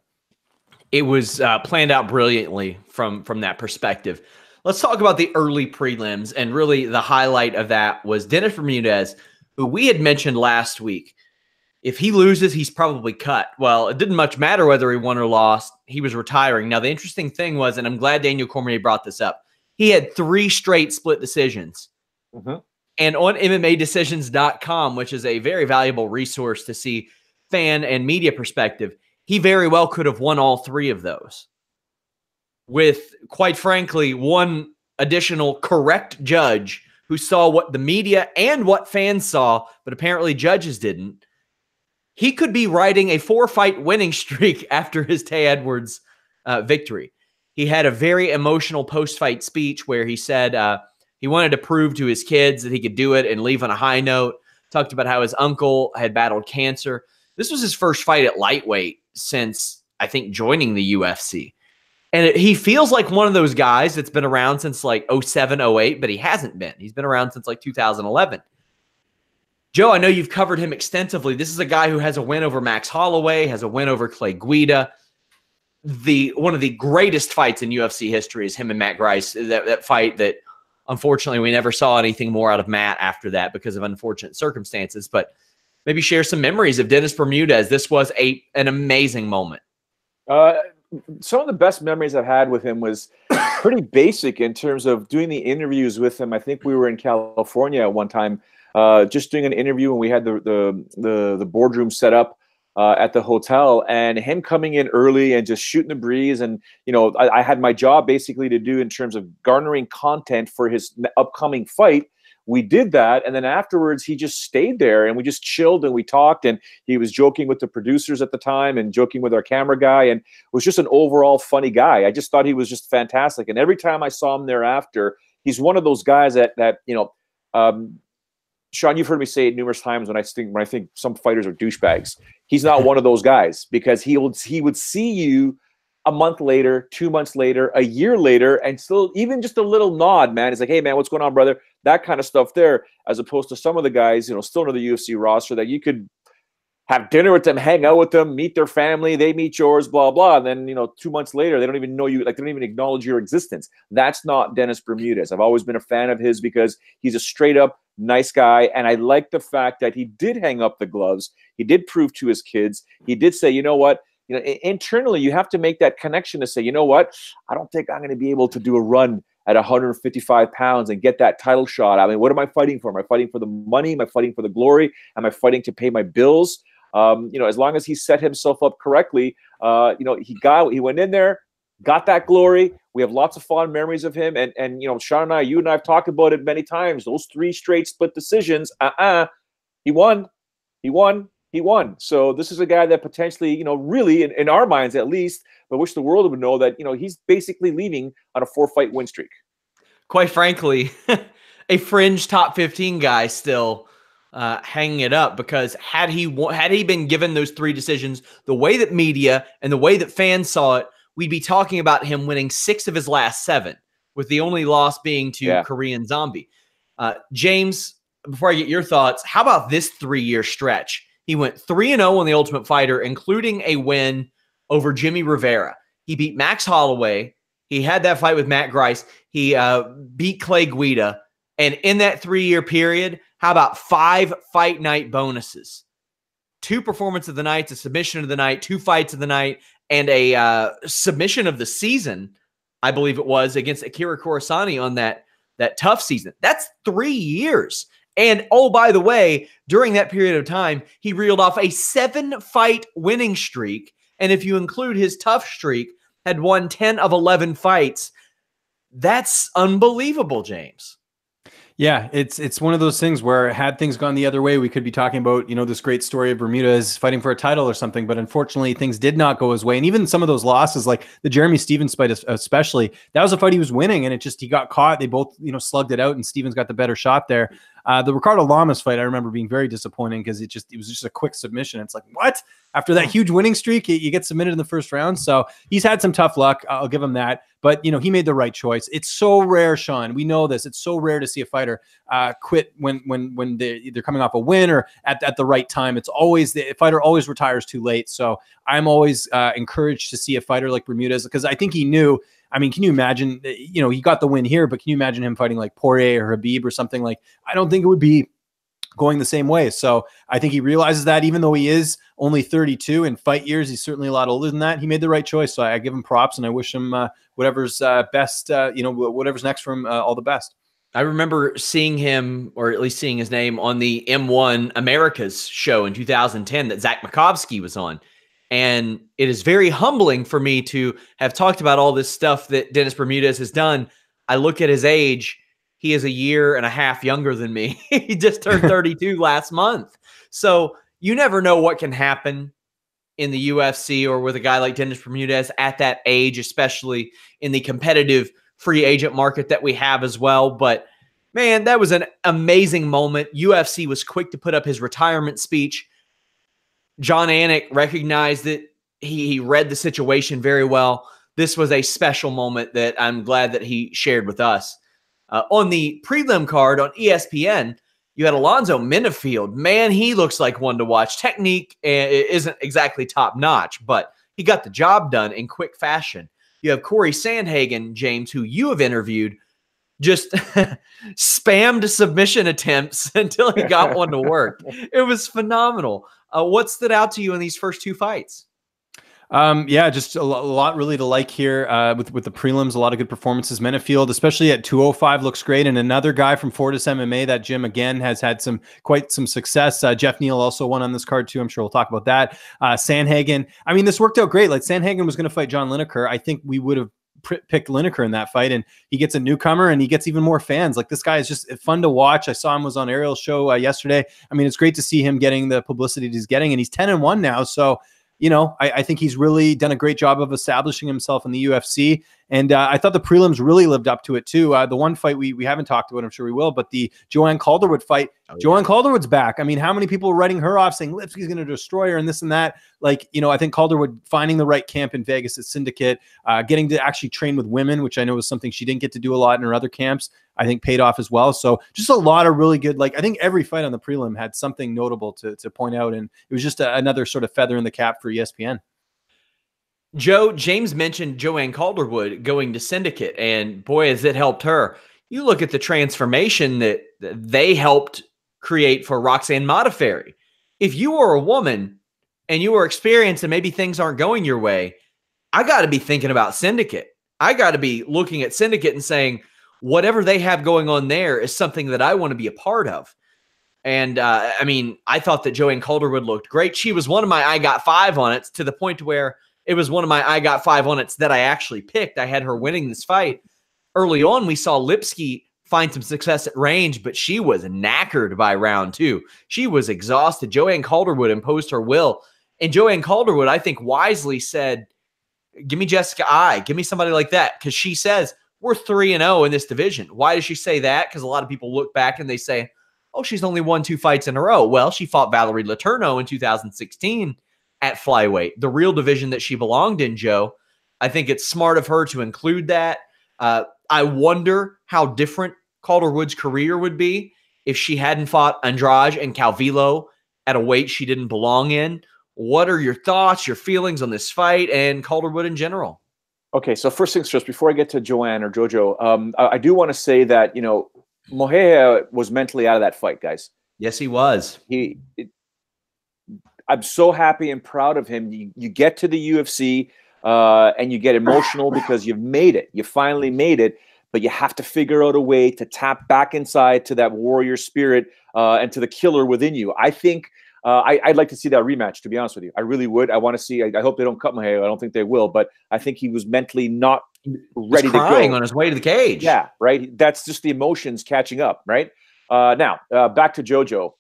It was planned out brilliantly from that perspective. Let's talk about the early prelims, and really the highlight of that was Dennis Bermudez, who we had mentioned last week. If he loses, he's probably cut. Well, it didn't much matter whether he won or lost. He was retiring. Now, the interesting thing was, and I'm glad Daniel Cormier brought this up, he had 3 straight split decisions. And on MMAdecisions.com, which is a very valuable resource to see fan and media perspective, he very well could have won all 3 of those. With, quite frankly, one additional correct judge who saw what the media and what fans saw, but apparently judges didn't. He could be riding a 4-fight winning streak after his Tay Edwards victory. He had a very emotional post-fight speech where he said he wanted to prove to his kids that he could do it and leave on a high note. Talked about how his uncle had battled cancer. This was his first fight at lightweight since, I think, joining the UFC. And he feels like one of those guys that's been around since like 07, 08, but he hasn't been. He's been around since like 2011. Joe, I know you've covered him extensively. This is a guy who has a win over Max Holloway, has a win over Clay Guida. One of the greatest fights in UFC history is him and Matt Grice. That fight that, unfortunately, we never saw anything more out of Matt after that because of unfortunate circumstances. But maybe share some memories of Dennis Bermudez. This was an amazing moment. Some of the best memories I've had with him was pretty basic in terms of doing the interviews with him. I think we were in California at one time, just doing an interview, and we had the boardroom set up at the hotel, and him coming in early and just shooting the breeze. And, you know, I had my job basically to do in terms of garnering content for his upcoming fight. We did that, and then afterwards he just stayed there, and we just chilled and we talked, and he was joking with the producers at the time and joking with our camera guy, and was just an overall funny guy. I just thought he was just fantastic, and every time I saw him thereafter, he's one of those guys that you know, Sean, you've heard me say it numerous times when I think some fighters are douchebags. He's not one of those guys, because he would see you a month later, 2 months later, a year later, and still even just a little nod, man. It's like, hey, man, what's going on, brother? That kind of stuff there, as opposed to some of the guys, you know, still in the UFC roster that you could have dinner with them, hang out with them, meet their family, they meet yours, blah, blah. And then, you know, 2 months later, they don't even know you, like they don't even acknowledge your existence. That's not Dennis Bermudez. I've always been a fan of his because he's a straight up nice guy. And I like the fact that he did hang up the gloves. He did prove to his kids. He did say, you know what? You know, internally, you have to make that connection to say, you know what? I don't think I'm going to be able to do a run at 155 pounds and get that title shot. I mean, what am I fighting for? Am I fighting for the money? Am I fighting for the glory? Am I fighting to pay my bills? You know, as long as he set himself up correctly, you know, he went in there, got that glory. We have lots of fond memories of him. And you know, Sean and you and I have talked about it many times. Those 3 straight split decisions, he won. So this is a guy that potentially, you know, really in our minds at least, but wish the world would know that, you know, he's basically leaving on a 4-fight win streak. Quite frankly, a fringe top 15 guy still hanging it up, because had he been given those 3 decisions the way that media and the way that fans saw it, we'd be talking about him winning 6 of his last 7, with the only loss being to Korean Zombie. James, before I get your thoughts, how about this 3-year stretch? He went 3-0 on The Ultimate Fighter, including a win over Jimmy Rivera. He beat Max Holloway. He had that fight with Matt Grice. He beat Clay Guida. And in that 3-year period, how about 5 fight night bonuses? 2 performance of the nights, a submission of the night, 2 fights of the night, and a submission of the season, I believe it was, against Akira Kurosani on that tough season. That's 3 years. And, oh, by the way, during that period of time, he reeled off a 7-fight winning streak. And if you include his tough streak, had won 10 of 11 fights. That's unbelievable, James. Yeah, it's one of those things where had things gone the other way, we could be talking about, you know, this great story of Bermudez fighting for a title or something. But unfortunately, things did not go his way. And even some of those losses, like the Jeremy Stevens fight especially, that was a fight he was winning, and he got caught. They both, you know, slugged it out, and Stevens got the better shot there. The Ricardo Lamas fight, I remember being very disappointing because it was just a quick submission. It's like, what? After that huge winning streak, you get submitted in the first round. So he's had some tough luck. I'll give him that. But, you know, he made the right choice. It's so rare, Sean. We know this. It's so rare to see a fighter quit when they're either coming off a win or at the right time. It's always the fighter always retires too late. So I'm always encouraged to see a fighter like Bermudez, because I think he knew. I mean, can you imagine, you know, he got the win here, but can you imagine him fighting like Poirier or Habib or something? Like, I don't think it would be going the same way. So I think he realizes that, even though he is only 32 in fight years, he's certainly a lot older than that. He made the right choice. So I give him props, and I wish him whatever's best, you know, whatever's next for him, all the best. I remember seeing him, or at least seeing his name, on the M1 Americas show in 2010 that Zach Makovsky was on. And it is very humbling for me to have talked about all this stuff that Dennis Bermudez has done. I look at his age. He is a year and a half younger than me. He just turned 32 last month. So you never know what can happen in the UFC or with a guy like Dennis Bermudez at that age, especially in the competitive free agent market that we have as well. But man, that was an amazing moment. UFC was quick to put up his retirement speech. John Anik recognized it. He read the situation very well. This was a special moment that I'm glad that he shared with us. On the prelim card on ESPN, you had Alonzo Minifield. Man, he looks like one to watch. Technique isn't exactly top-notch, but he got the job done in quick fashion. You have Corey Sandhagen, James, who you have interviewed, just spammed submission attempts until he got one to work. It was phenomenal. What stood out to you in these first two fights? Yeah, just a lot really to like here with the prelims. A lot of good performances. Minifield, especially at 205, looks great. And another guy from Fortis MMA, that gym again has had quite some success. Jeff Neal also won on this card too. I'm sure we'll talk about that. Sandhagen. I mean, this worked out great. Like Sandhagen was going to fight John Lineker. I think we would have picked Lineker in that fight, and he gets a newcomer and he gets even more fans. Like, this guy is just fun to watch. I saw him was on Ariel's show yesterday. I mean, it's great to see him getting the publicity he's getting, and he's 10-1 now. So, you know, I think he's really done a great job of establishing himself in the UFC. And I thought the prelims really lived up to it too. The one fight we haven't talked about, I'm sure we will, but the Joanne Calderwood fight, Joanne Calderwood's back. I mean, how many people are writing her off saying Lipsky's going to destroy her and this and that? Like, you know, I think Calderwood finding the right camp in Vegas at Syndicate, getting to actually train with women, which I know was something she didn't get to do a lot in her other camps, I think paid off as well. So just a lot of really good, like, I think every fight on the prelim had something notable to point out. And it was just another sort of feather in the cap for ESPN. Joe, James mentioned Joanne Calderwood going to Syndicate, and boy, has it helped her. You look at the transformation that they helped create for Roxanne Modafferi. If you are a woman and you are experienced and maybe things aren't going your way, I got to be thinking about Syndicate. I got to be looking at Syndicate and saying, whatever they have going on there is something that I want to be a part of. And I mean, I thought that Joanne Calderwood looked great. She was one of my I got 5 on it, to the point where it was one of my I got 5 on it that I actually picked. I had her winning this fight. Early on, we saw Lipsky find some success at range, but she was knackered by round 2. She was exhausted. Joanne Calderwood imposed her will. And Joanne Calderwood, I think, wisely said, give me Jessica Eye. Give me somebody like that. Because she says, we're 3-0 in this division. Why does she say that? Because a lot of people look back and they say, oh, she's only won 2 fights in a row. Well, she fought Valerie Letourneau in 2016 at flyweight, the real division that she belonged in, Joe. I think it's smart of her to include that. I wonder how different Calderwood's career would be if she hadn't fought Andrade and Calvillo at a weight she didn't belong in. What are your thoughts, your feelings on this fight and Calderwood in general? Okay, so first things first, before I get to Joanne or Jojo, I do want to say that, you know, Mojica was mentally out of that fight, guys. Yes, he was. I'm so happy and proud of him. You get to the UFC and you get emotional because you've made it. You finally made it, but you have to figure out a way to tap back inside to that warrior spirit and to the killer within you. I think I'd like to see that rematch, to be honest with you. I really would. I want to see. I hope they don't cut my hair. I don't think they will, but I think he was mentally not ready to go. Crying on his way to the cage. Yeah, right. That's just the emotions catching up, right? Now, back to JoJo.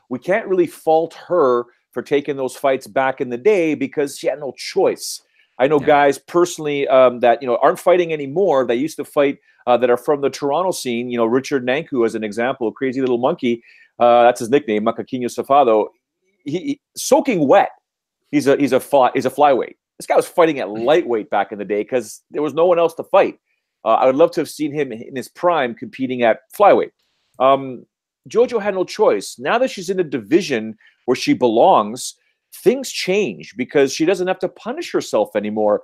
We can't really fault her for taking those fights back in the day because she had no choice. I know guys personally that, you know, aren't fighting anymore. They used to fight that are from the Toronto scene. You know, Richard Nanku, as an example, crazy little monkey. That's his nickname, Macaquinho Safado. He soaking wet. He's a flyweight. This guy was fighting at lightweight back in the day because there was no one else to fight. I would love to have seen him in his prime competing at flyweight. JoJo had no choice. Now that she's in a division where she belongs, things change because she doesn't have to punish herself anymore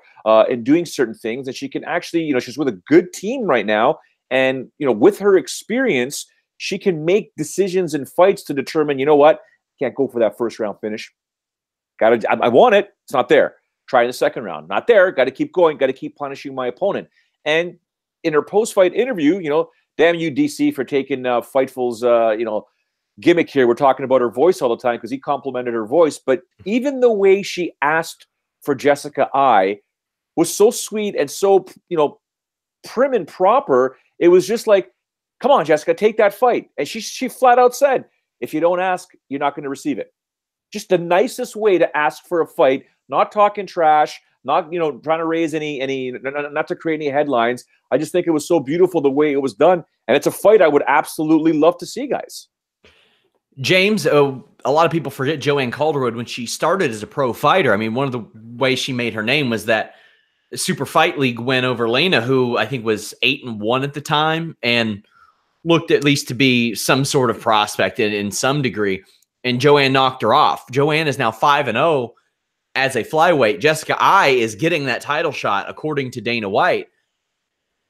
in doing certain things. And she can actually, you know, she's with a good team right now. And, you know, with her experience, she can make decisions in fights to determine, you know what, can't go for that first round finish. I want it. It's not there. Try in the second round. Not there. Got to keep going. Got to keep punishing my opponent. And in her post-fight interview, damn you, DC, for taking Fightful's, gimmick here. We're talking about her voice all the time because he complimented her voice. But even the way she asked for Jessica Eye was so sweet and so, prim and proper. It was just like, come on, Jessica, take that fight. And she flat out said, if you don't ask, you're not going to receive it. Just the nicest way to ask for a fight, not talking trash, not, trying to raise any, not to create any headlines. I just think it was so beautiful the way it was done. And it's a fight I would absolutely love to see, guys. James, a lot of people forget Joanne Calderwood when she started as a pro fighter. I mean, one of the ways she made her name was that Super Fight League win over Lena, who I think was 8-1 at the time and looked at least to be some sort of prospect in some degree. And Joanne knocked her off. Joanne is now 5-0 as a flyweight. Jessica Eye is getting that title shot, according to Dana White.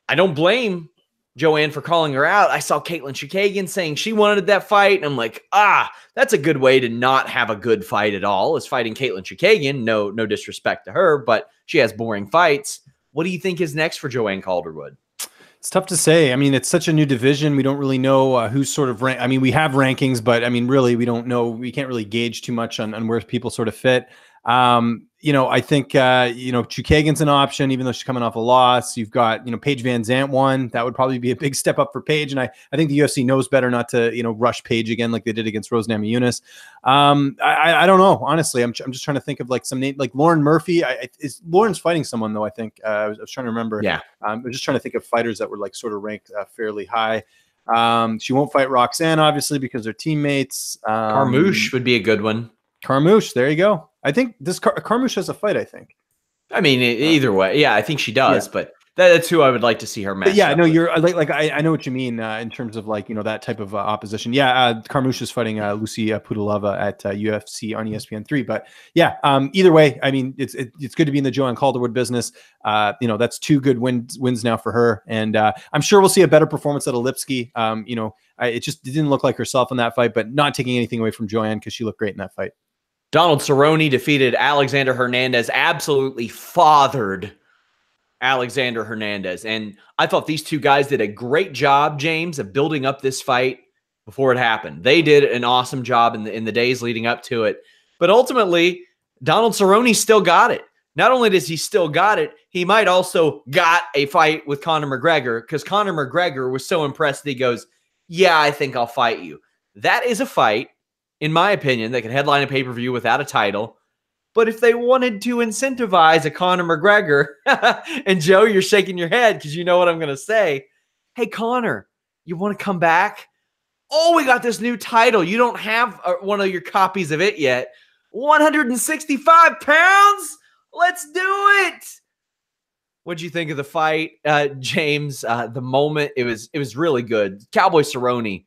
I don't blame Joanne for calling her out. I saw Caitlin Chikagian saying she wanted that fight. And I'm like, that's a good way to not have a good fight at all, is fighting Caitlin Chikagian. No disrespect to her, but she has boring fights. What do you think is next for Joanne Calderwood? It's tough to say. I mean, it's such a new division. We don't really know who's sort of ranked. I mean, we have rankings, but I mean, really, we don't know. We can't really gauge too much on where people sort of fit. I think, Chukagian's an option, even though she's coming off a loss. You've got, Paige Van Zant won. That would probably be a big step up for Paige. And I think the UFC knows better not to, rush Paige again like they did against Rose Namajunas. I don't know. Honestly, I'm just trying to think of like some name, like Lauren Murphy. Is Lauren's fighting someone though, I think. I was trying to remember. Yeah. I'm just trying to think of fighters that were like sort of ranked fairly high. She won't fight Roxanne, obviously, because they're teammates. Carmouche would be a good one. Carmouche, there you go. I think this Carmouche has a fight, I think. I mean, either way. Yeah, I think she does, but that's who I would like to see her match. But yeah, no, you're like I know what you mean in terms of like, that type of opposition. Yeah, Carmouche is fighting Lucy Pudilova at UFC on ESPN 3. But yeah, either way, I mean, it's good to be in the Joanne Calderwood business. That's 2 good wins now for her. And I'm sure we'll see a better performance at Lipski. It just didn't look like herself in that fight, but not taking anything away from Joanne because she looked great in that fight. Donald Cerrone defeated Alexander Hernandez, absolutely fathered Alexander Hernandez. And I thought these two guys did a great job, James, of building up this fight before it happened. They did an awesome job in the days leading up to it. But ultimately, Donald Cerrone still got it. Not only does he still got it, he might also got a fight with Conor McGregor, because Conor McGregor was so impressed that he goes, yeah, I think I'll fight you. That is a fight, in my opinion, that could headline a pay-per-view without a title. But if they wanted to incentivize a Conor McGregor, and Joe, you're shaking your head because you know what I'm going to say. Hey, Conor, you want to come back? Oh, we got this new title. You don't have one of your copies of it yet. 165 pounds? Let's do it. What'd you think of the fight, James? The moment, it was really good. Cowboy Cerrone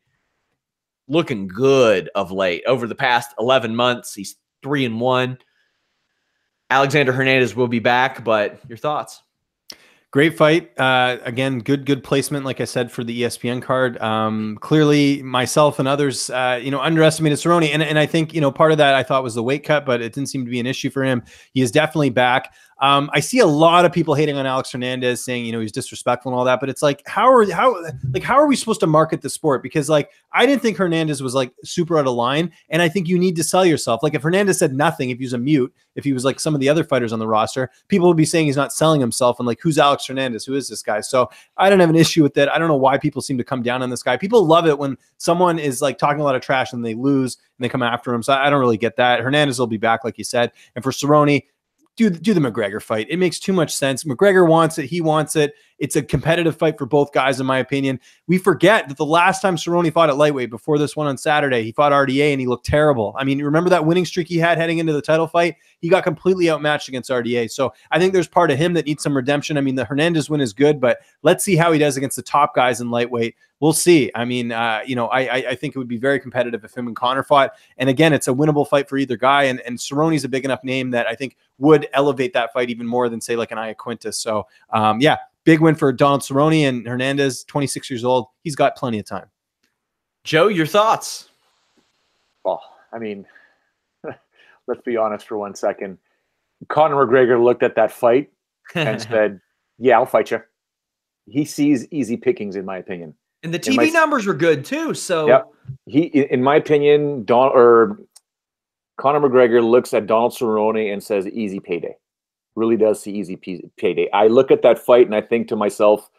looking good of late. Over the past 11 months, he's 3-1. Alexander Hernandez will be back, but your thoughts? Great fight. Again, good placement, like I said, for the ESPN card. Clearly, myself and others, underestimated Cerrone. And I think, part of that I thought was the weight cut, but it didn't seem to be an issue for him. He is definitely back. I see a lot of people hating on Alex Hernandez, saying, he's disrespectful and all that, but it's like, how are we supposed to market the sport? Because like, I didn't think Hernandez was like super out of line. And I think you need to sell yourself. Like if Hernandez said nothing, if he was a mute, if he was like some of the other fighters on the roster, people would be saying he's not selling himself. And like, who's Alex Hernandez? Who is this guy? So I don't have an issue with that. I don't know why people seem to come down on this guy. People love it when someone is like talking a lot of trash and they lose and they come after him. So I don't really get that. Hernandez will be back, like you said. And for Cerrone, do the McGregor fight. It makes too much sense. McGregor wants it. He wants it. It's a competitive fight for both guys, in my opinion. We forget that the last time Cerrone fought at lightweight before this one on Saturday, he fought RDA and he looked terrible. I mean, remember that winning streak he had heading into the title fight? He got completely outmatched against RDA. So I think there's part of him that needs some redemption. I mean, the Hernandez win is good, but let's see how he does against the top guys in lightweight. We'll see. I mean, I think it would be very competitive if him and Conor fought. And again, it's a winnable fight for either guy. And Cerrone's a big enough name that I think would elevate that fight even more than say like an Iaquinta. So yeah, big win for Donald Cerrone, and Hernandez, 26 years old. He's got plenty of time. Joe, your thoughts? Well, I mean, let's be honest for 1 second. Conor McGregor looked at that fight and said, yeah, I'll fight you. he sees easy pickings, in my opinion. And the TV numbers were good too. So yeah, in my opinion, Conor McGregor looks at Donald Cerrone and says, easy payday. Really does see easy payday. I look at that fight and I think to myself,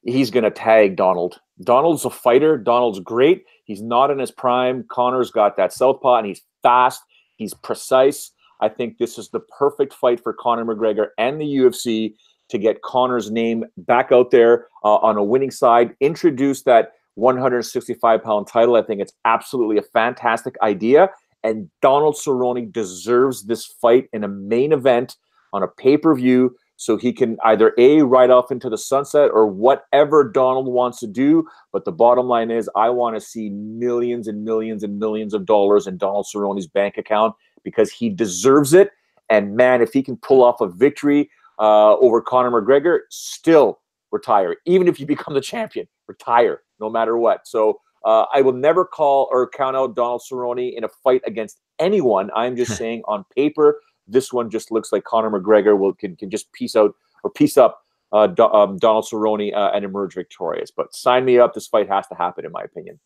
he's going to tag Donald. Donald's a fighter. Donald's great. He's not in his prime. Conor's got that southpaw and he's fast. He's precise. I think this is the perfect fight for Conor McGregor and the UFC to get Conor's name back out there on a winning side, introduce that 165-pound title. I think it's absolutely a fantastic idea. And Donald Cerrone deserves this fight in a main event on a pay-per-view so he can either A, ride off into the sunset or whatever Donald wants to do. But the bottom line is I want to see millions and millions and millions of dollars in Donald Cerrone's bank account because he deserves it. And, man, if he can pull off a victory over Conor McGregor, still retire. Even if you become the champion, retire no matter what. So I will never call or count out Donald Cerrone in a fight against anyone. I'm just saying on paper, this one just looks like Conor McGregor can just piece up Donald Cerrone and emerge victorious. But sign me up. This fight has to happen, in my opinion.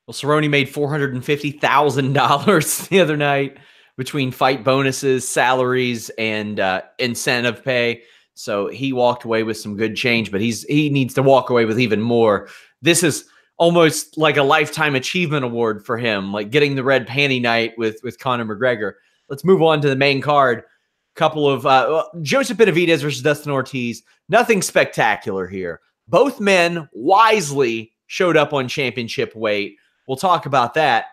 Well, Cerrone made $450,000 the other night between fight bonuses, salaries, and incentive pay. So he walked away with some good change, but he needs to walk away with even more. This is almost like a lifetime achievement award for him, like getting the red panty night with Conor McGregor. Let's move on to the main card. Couple of Joseph Benavidez versus Dustin Ortiz. Nothing spectacular here. Both men wisely showed up on championship weight. We'll talk about that.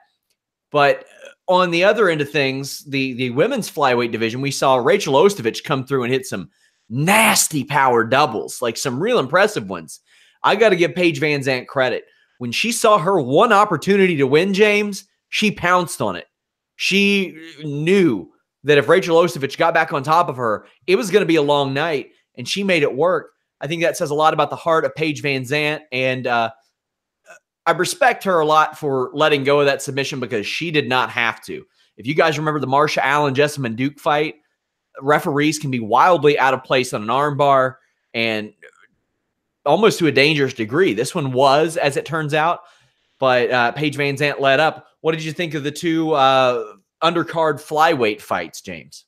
But on the other end of things, the women's flyweight division, we saw Rachel Ostovich come through and hit some nasty power doubles, like some real impressive ones. I got to give Paige Van Zandt credit. When she saw her one opportunity to win, James, she pounced on it. She knew that if Rachel Ostovich got back on top of her, it was going to be a long night, and she made it work. I think that says a lot about the heart of Paige Van Zandt, and I respect her a lot for letting go of that submission because she did not have to. If you guys remember the Marsha Allen, Jessamine Duke fight, referees can be wildly out of place on an armbar and almost to a dangerous degree. This one was, as it turns out, but Paige Van Zandt led up. What did you think of the two undercard flyweight fights, James?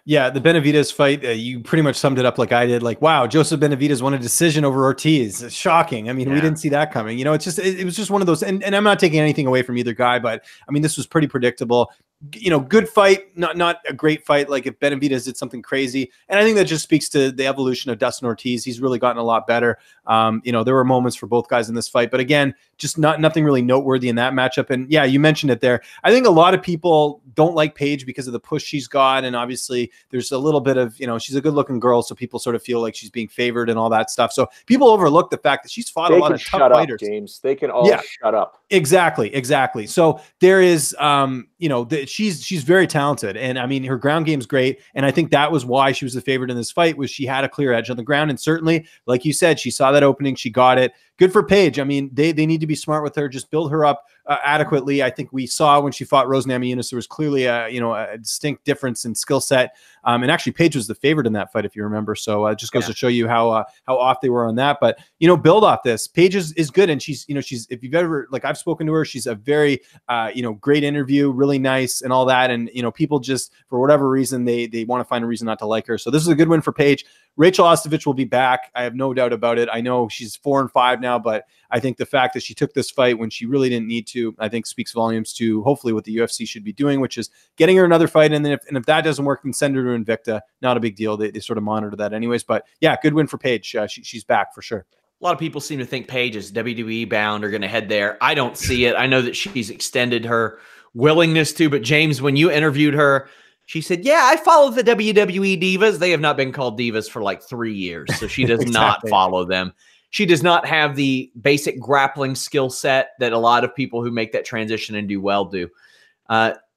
Yeah, the Benavidez fight, you pretty much summed it up like I did. Like, wow, Joseph Benavidez won a decision over Ortiz. It's shocking. I mean, we didn't see that coming. You know, it was just one of those. And I'm not taking anything away from either guy, but I mean, this was pretty predictable. You know, good fight, not a great fight. Like if Benavidez did something crazy, and I think that just speaks to the evolution of Dustin Ortiz. He's really gotten a lot better. You know, there were moments for both guys in this fight, but again, just nothing really noteworthy in that matchup. And yeah, you mentioned it there. I think a lot of people don't like Paige because of the push she's got, and obviously there's a little bit of, you know, she's a good-looking girl, so people sort of feel like she's being favored and all that stuff. So people overlook the fact that she's fought a lot of tough fighters. James, they can all shut up. Exactly. So there is, you know, she's very talented, and I mean her ground game's great, and I think that was why she was the favorite in this fight, was she had a clear edge on the ground, and certainly, like you said, she saw that opening, she got it. Good for Paige. I mean, they need to be smart with her, just build her up adequately. I think we saw when she fought Rose Namajunas, there was clearly a distinct difference in skill set, and actually Paige was the favorite in that fight, if you remember. So it just goes to show you how off they were on that. But you know, build off this. Paige is good, and she's if you've ever, like, I've spoken to her, she's a very great interview, really nice and all that. And you know, people just for whatever reason they want to find a reason not to like her. So this is a good win for Paige. Rachel Ostovich will be back. I have no doubt about it. I know she's 4-5 now, but I think the fact that she took this fight when she really didn't need to, I think speaks volumes to hopefully what the UFC should be doing, which is getting her another fight. And then if that doesn't work, then send her to Invicta. Not a big deal. They sort of monitor that anyways. But yeah, good win for Paige. She's back for sure. A lot of people seem to think Paige is WWE bound or going to head there. I don't see it. I know that she's extended her willingness to, but James, when you interviewed her, she said, yeah, I follow the WWE divas. They have not been called divas for like 3 years. So she does not follow them. She does not have the basic grappling skill set that a lot of people who make that transition and do well do.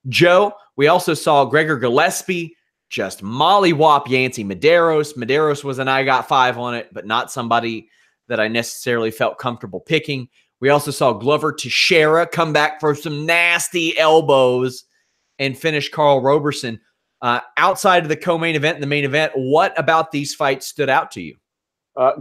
Joe, we also saw Gregor Gillespie just mollywop Yancy Medeiros. Medeiros was an I got 5 on it, but not somebody that I necessarily felt comfortable picking. We also saw Glover Teixeira come back for some nasty elbows and finish Carl Roberson. Outside of the co-main event and the main event, what about these fights stood out to you?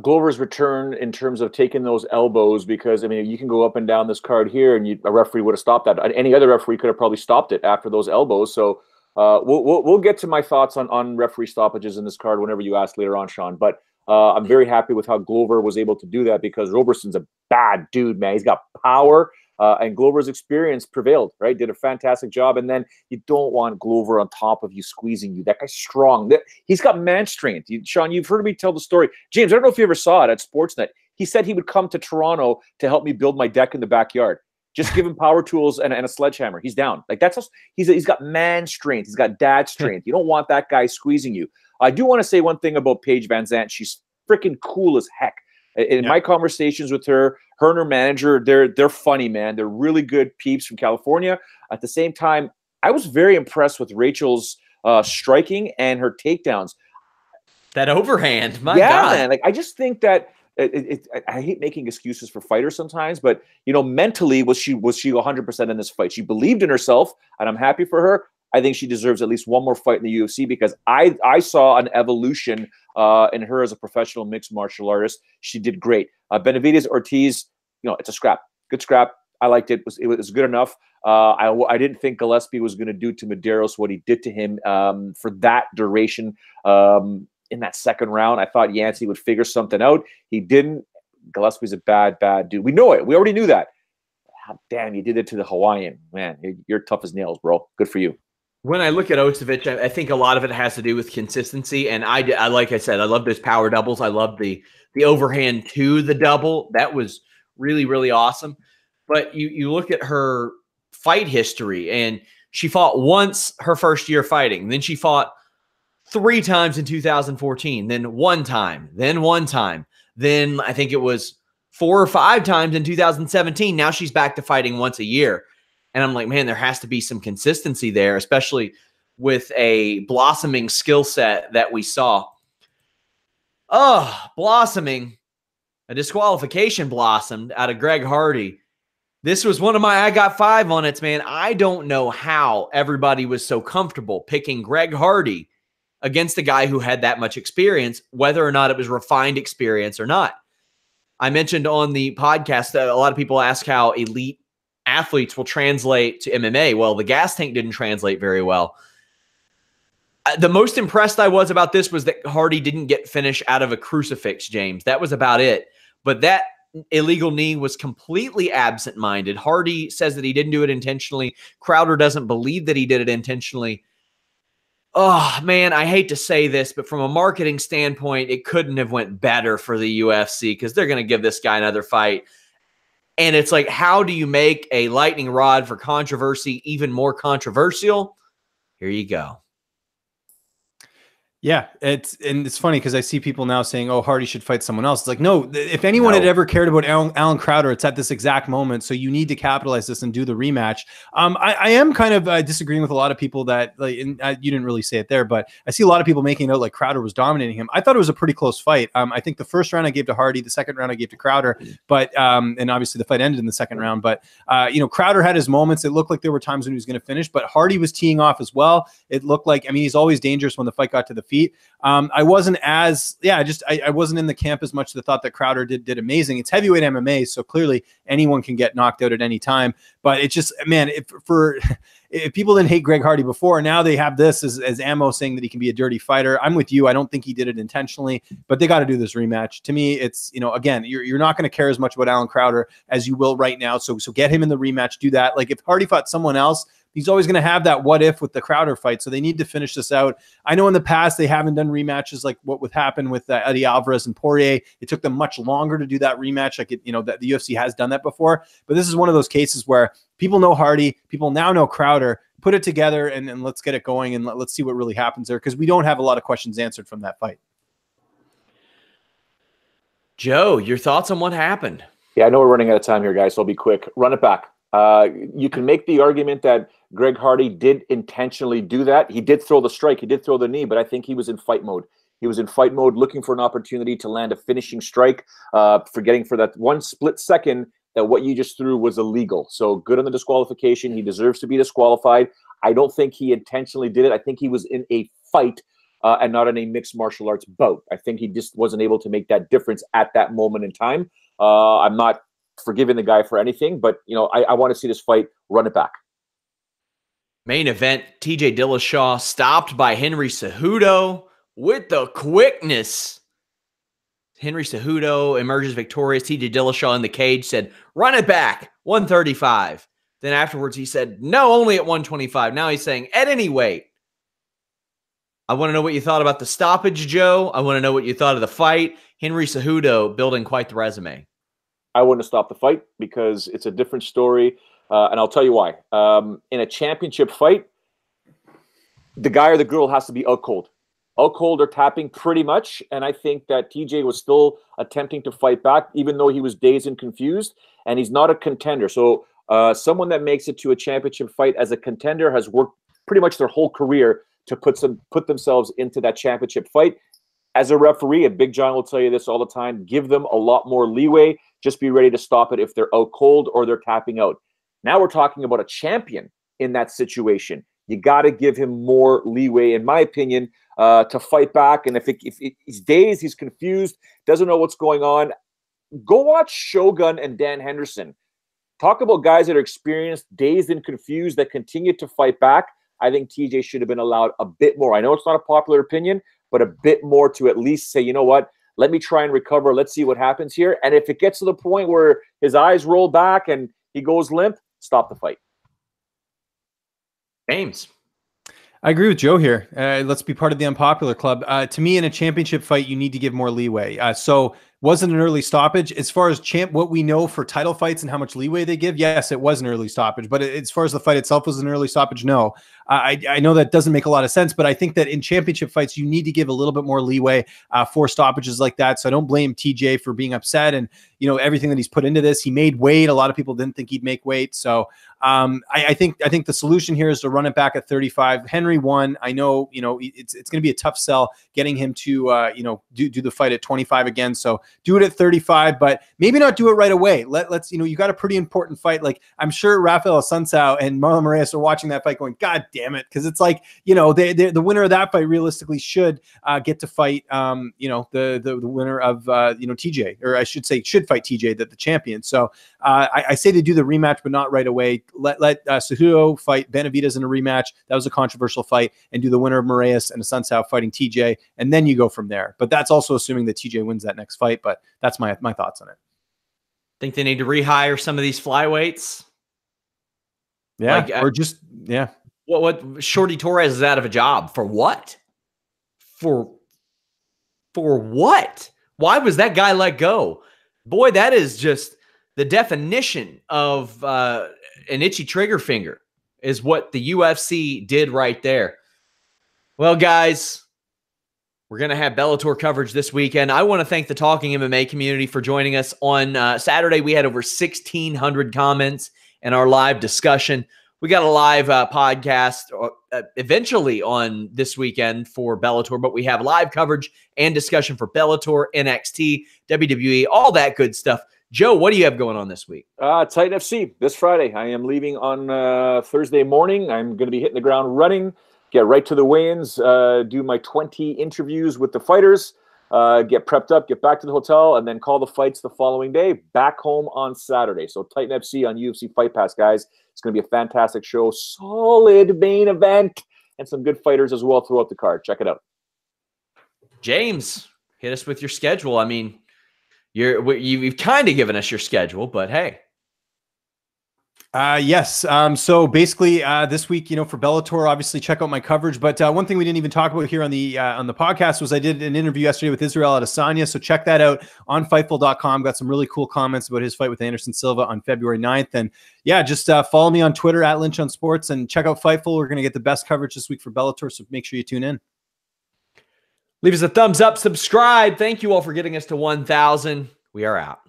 Glover's return in terms of taking those elbows, because I mean, you can go up and down this card here, and a referee would have stopped that. Any other referee could have probably stopped it after those elbows. So we'll get to my thoughts on referee stoppages in this card whenever you ask later on, Sean. But I'm very happy with how Glover was able to do that, because Roberson's a bad dude, man. He's got power. And Glover's experience prevailed, right? Did a fantastic job. And then you don't want Glover on top of you, squeezing you. That guy's strong. He's got man strength. Sean, you've heard me tell the story. James, I don't know if you ever saw it at Sportsnet. He said he would come to Toronto to help me build my deck in the backyard. Just give him power tools and a sledgehammer. He's down. Like, that's he's got man strength. He's got dad strength. You don't want that guy squeezing you. I do want to say one thing about Paige Van Zandt. She's freaking cool as heck. In my conversations with her and her manager, they're funny, man. They're really good peeps from California. At the same time, I was very impressed with Rachel's striking and her takedowns. That overhand, my God. Man. Like, I just think that I hate making excuses for fighters sometimes, but mentally, was she 100% in this fight? She believed in herself, and I'm happy for her. I think she deserves at least one more fight in the UFC, because I saw an evolution in her as a professional mixed martial artist. She did great. Benavidez Ortiz, it's a scrap. Good scrap. I liked it. It was good enough. I didn't think Gillespie was going to do to Medeiros what he did to him for that duration in that second round. I thought Yancey would figure something out. He didn't. Gillespie's a bad dude. We know it. We already knew that. God damn, you did it to the Hawaiian. Man, you're tough as nails, bro. Good for you. When I look at Ostovich, I think a lot of it has to do with consistency. And I like I said, I love those power doubles. I love the overhand to the double. That was really, really awesome. But you look at her fight history, and she fought once her first year fighting. Then she fought 3 times in 2014, then 1 time, then 1 time. Then I think it was 4 or 5 times in 2017. Now she's back to fighting once a year. And I'm like, man, there has to be some consistency there, especially with a blossoming skill set that we saw. Oh, blossoming. A disqualification blossomed out of Greg Hardy. This was one of my I got 5 on it, man. I don't know how everybody was so comfortable picking Greg Hardy against a guy who had that much experience, whether or not it was refined experience or not. I mentioned on the podcast that a lot of people ask how elite athletes will translate to MMA. Well, the gas tank didn't translate very well. The most impressed I was about this was that Hardy didn't get finished out of a crucifix, James. That was about it. But that illegal knee was completely absent-minded. Hardy says that he didn't do it intentionally. Crowder doesn't believe that he did it intentionally. Oh, man, I hate to say this, but from a marketing standpoint, it couldn't have went better for the UFC, because they're going to give this guy another fight. And it's like, how do you make a lightning rod for controversy even more controversial? Here you go. Yeah, it's funny because I see people now saying, "Oh, Hardy should fight someone else." It's like, no, if anyone had ever cared about Alan Crowder, it's at this exact moment. So you need to capitalize this and do the rematch. I am kind of disagreeing with a lot of people that, like, you didn't really say it there, but I see a lot of people making it out like Crowder was dominating him. I thought it was a pretty close fight. I think the first round I gave to Hardy, the second round I gave to Crowder, but and obviously the fight ended in the second round. But Crowder had his moments. It looked like there were times when he was going to finish, but Hardy was teeing off as well. It looked like, I mean, he's always dangerous when the fight got to the feet. I wasn't as, I wasn't in the camp as much that thought that Crowder did amazing. It's heavyweight MMA, so clearly anyone can get knocked out at any time. But it's just, man, if people didn't hate Greg Hardy before, now they have this as ammo saying that he can be a dirty fighter. I'm with you. I don't think he did it intentionally, but they got to do this rematch. To me, it's, again, you're not going to care as much about Alan Crowder as you will right now. So get him in the rematch, do that. Like, if Hardy fought someone else, he's always going to have that what if with the Crowder fight. So they need to finish this out. I know in the past they haven't done rematches like what would happen with Eddie Alvarez and Poirier. It took them much longer to do that rematch. Like, that the UFC has done that before. But this is one of those cases where people know Hardy, people now know Crowder. Put it together and let's get it going, and let's see what really happens there, because we don't have a lot of questions answered from that fight. Joe, your thoughts on what happened? Yeah, I know we're running out of time here, guys, so I'll be quick. Run it back. You can make the argument that Greg Hardy did intentionally do that. He did throw the strike. He did throw the knee, but I think he was in fight mode. He was in fight mode looking for an opportunity to land a finishing strike, forgetting for that one split second that what you just threw was illegal. So good on the disqualification. He deserves to be disqualified. I don't think he intentionally did it. I think he was in a fight and not in a mixed martial arts bout. I think he just wasn't able to make that difference at that moment in time. I'm not forgiving the guy for anything, but I want to see this fight run it back. Main event, TJ Dillashaw stopped by Henry Cejudo with the quickness. Henry Cejudo emerges victorious. TJ Dillashaw in the cage said, run it back, 135. Then afterwards he said, no, only at 125. Now he's saying, at any weight. I want to know what you thought about the stoppage, Joe. I want to know what you thought of the fight. Henry Cejudo building quite the resume. I wouldn't have stopped the fight because it's a different story. And I'll tell you why. In a championship fight, the guy or the girl has to be out cold. Out cold or tapping pretty much. And I think that TJ was still attempting to fight back, even though he was dazed and confused. And he's not a contender. So someone that makes it to a championship fight as a contender has worked pretty much their whole career to put themselves into that championship fight. As a referee, and Big John will tell you this all the time, give them a lot more leeway. Just be ready to stop it if they're out cold or they're tapping out. Now we're talking about a champion in that situation. You got to give him more leeway, in my opinion, to fight back. And if he's dazed, he's confused, doesn't know what's going on, go watch Shogun and Dan Henderson. Talk about guys that are experienced, dazed and confused that continue to fight back. I think TJ should have been allowed a bit more. I know it's not a popular opinion, but a bit more to at least say, you know what, let me try and recover. Let's see what happens here. And if it gets to the point where his eyes roll back and he goes limp, stop the fight. James. I agree with Joe here. Let's be part of the unpopular club. To me, in a championship fight, you need to give more leeway. So wasn't an early stoppage. As far as what we know for title fights and how much leeway they give, yes, it was an early stoppage. But as far as the fight itself was an early stoppage, no. I know that doesn't make a lot of sense, but I think that in championship fights, you need to give a little bit more leeway for stoppages like that. So I don't blame TJ for being upset and everything that he's put into this. He made weight. A lot of people didn't think he'd make weight. So I think the solution here is to run it back at 35. Henry won. I know it's going to be a tough sell getting him to do the fight at 25 again. So do it at 35, but maybe not do it right away. Let's you got a pretty important fight. Like I'm sure Rafael Assunção and Marlon Moraes are watching that fight going, God damn it, because it's like the winner of that fight realistically should get to fight the winner of TJ, or I should say should fight TJ, the champion. So I say they do the rematch, but not right away. Let Cejudo fight Benavidez in a rematch. That was a controversial fight, and do the winner of Moraes and Assunção fighting TJ, and then you go from there. But that's also assuming that TJ wins that next fight. But that's my thoughts on it. Think they need to rehire some of these flyweights. Yeah, What Shorty Torres is out of a job for what? For what? Why was that guy let go? Boy, that is just the definition of an itchy trigger finger is what the UFC did right there. Well, guys, we're going to have Bellator coverage this weekend. I want to thank the Talking MMA community for joining us. On Saturday, we had over 1,600 comments in our live discussion. We got a live podcast eventually on this weekend for Bellator, but we have live coverage and discussion for Bellator, NXT, WWE, all that good stuff. Joe, what do you have going on this week? Titan FC this Friday. I am leaving on Thursday morning. I'm going to be hitting the ground running, get right to the weigh-ins, do my 20 interviews with the fighters, get prepped up, get back to the hotel, and then call the fights the following day, back home on Saturday. So Titan FC on UFC Fight Pass, guys. It's going to be a fantastic show, solid main event, and some good fighters as well throughout the card. Check it out. James, hit us with your schedule. I mean, you've kind of given us your schedule, but hey. Yes. So basically, this week, for Bellator, obviously check out my coverage. But one thing we didn't even talk about here on the podcast was I did an interview yesterday with Israel Adesanya. So check that out on Fightful.com. Got some really cool comments about his fight with Anderson Silva on February 9th. And yeah, just follow me on Twitter at Lynch on Sports and check out Fightful. We're going to get the best coverage this week for Bellator. So make sure you tune in. Leave us a thumbs up, subscribe. Thank you all for getting us to 1,000. We are out.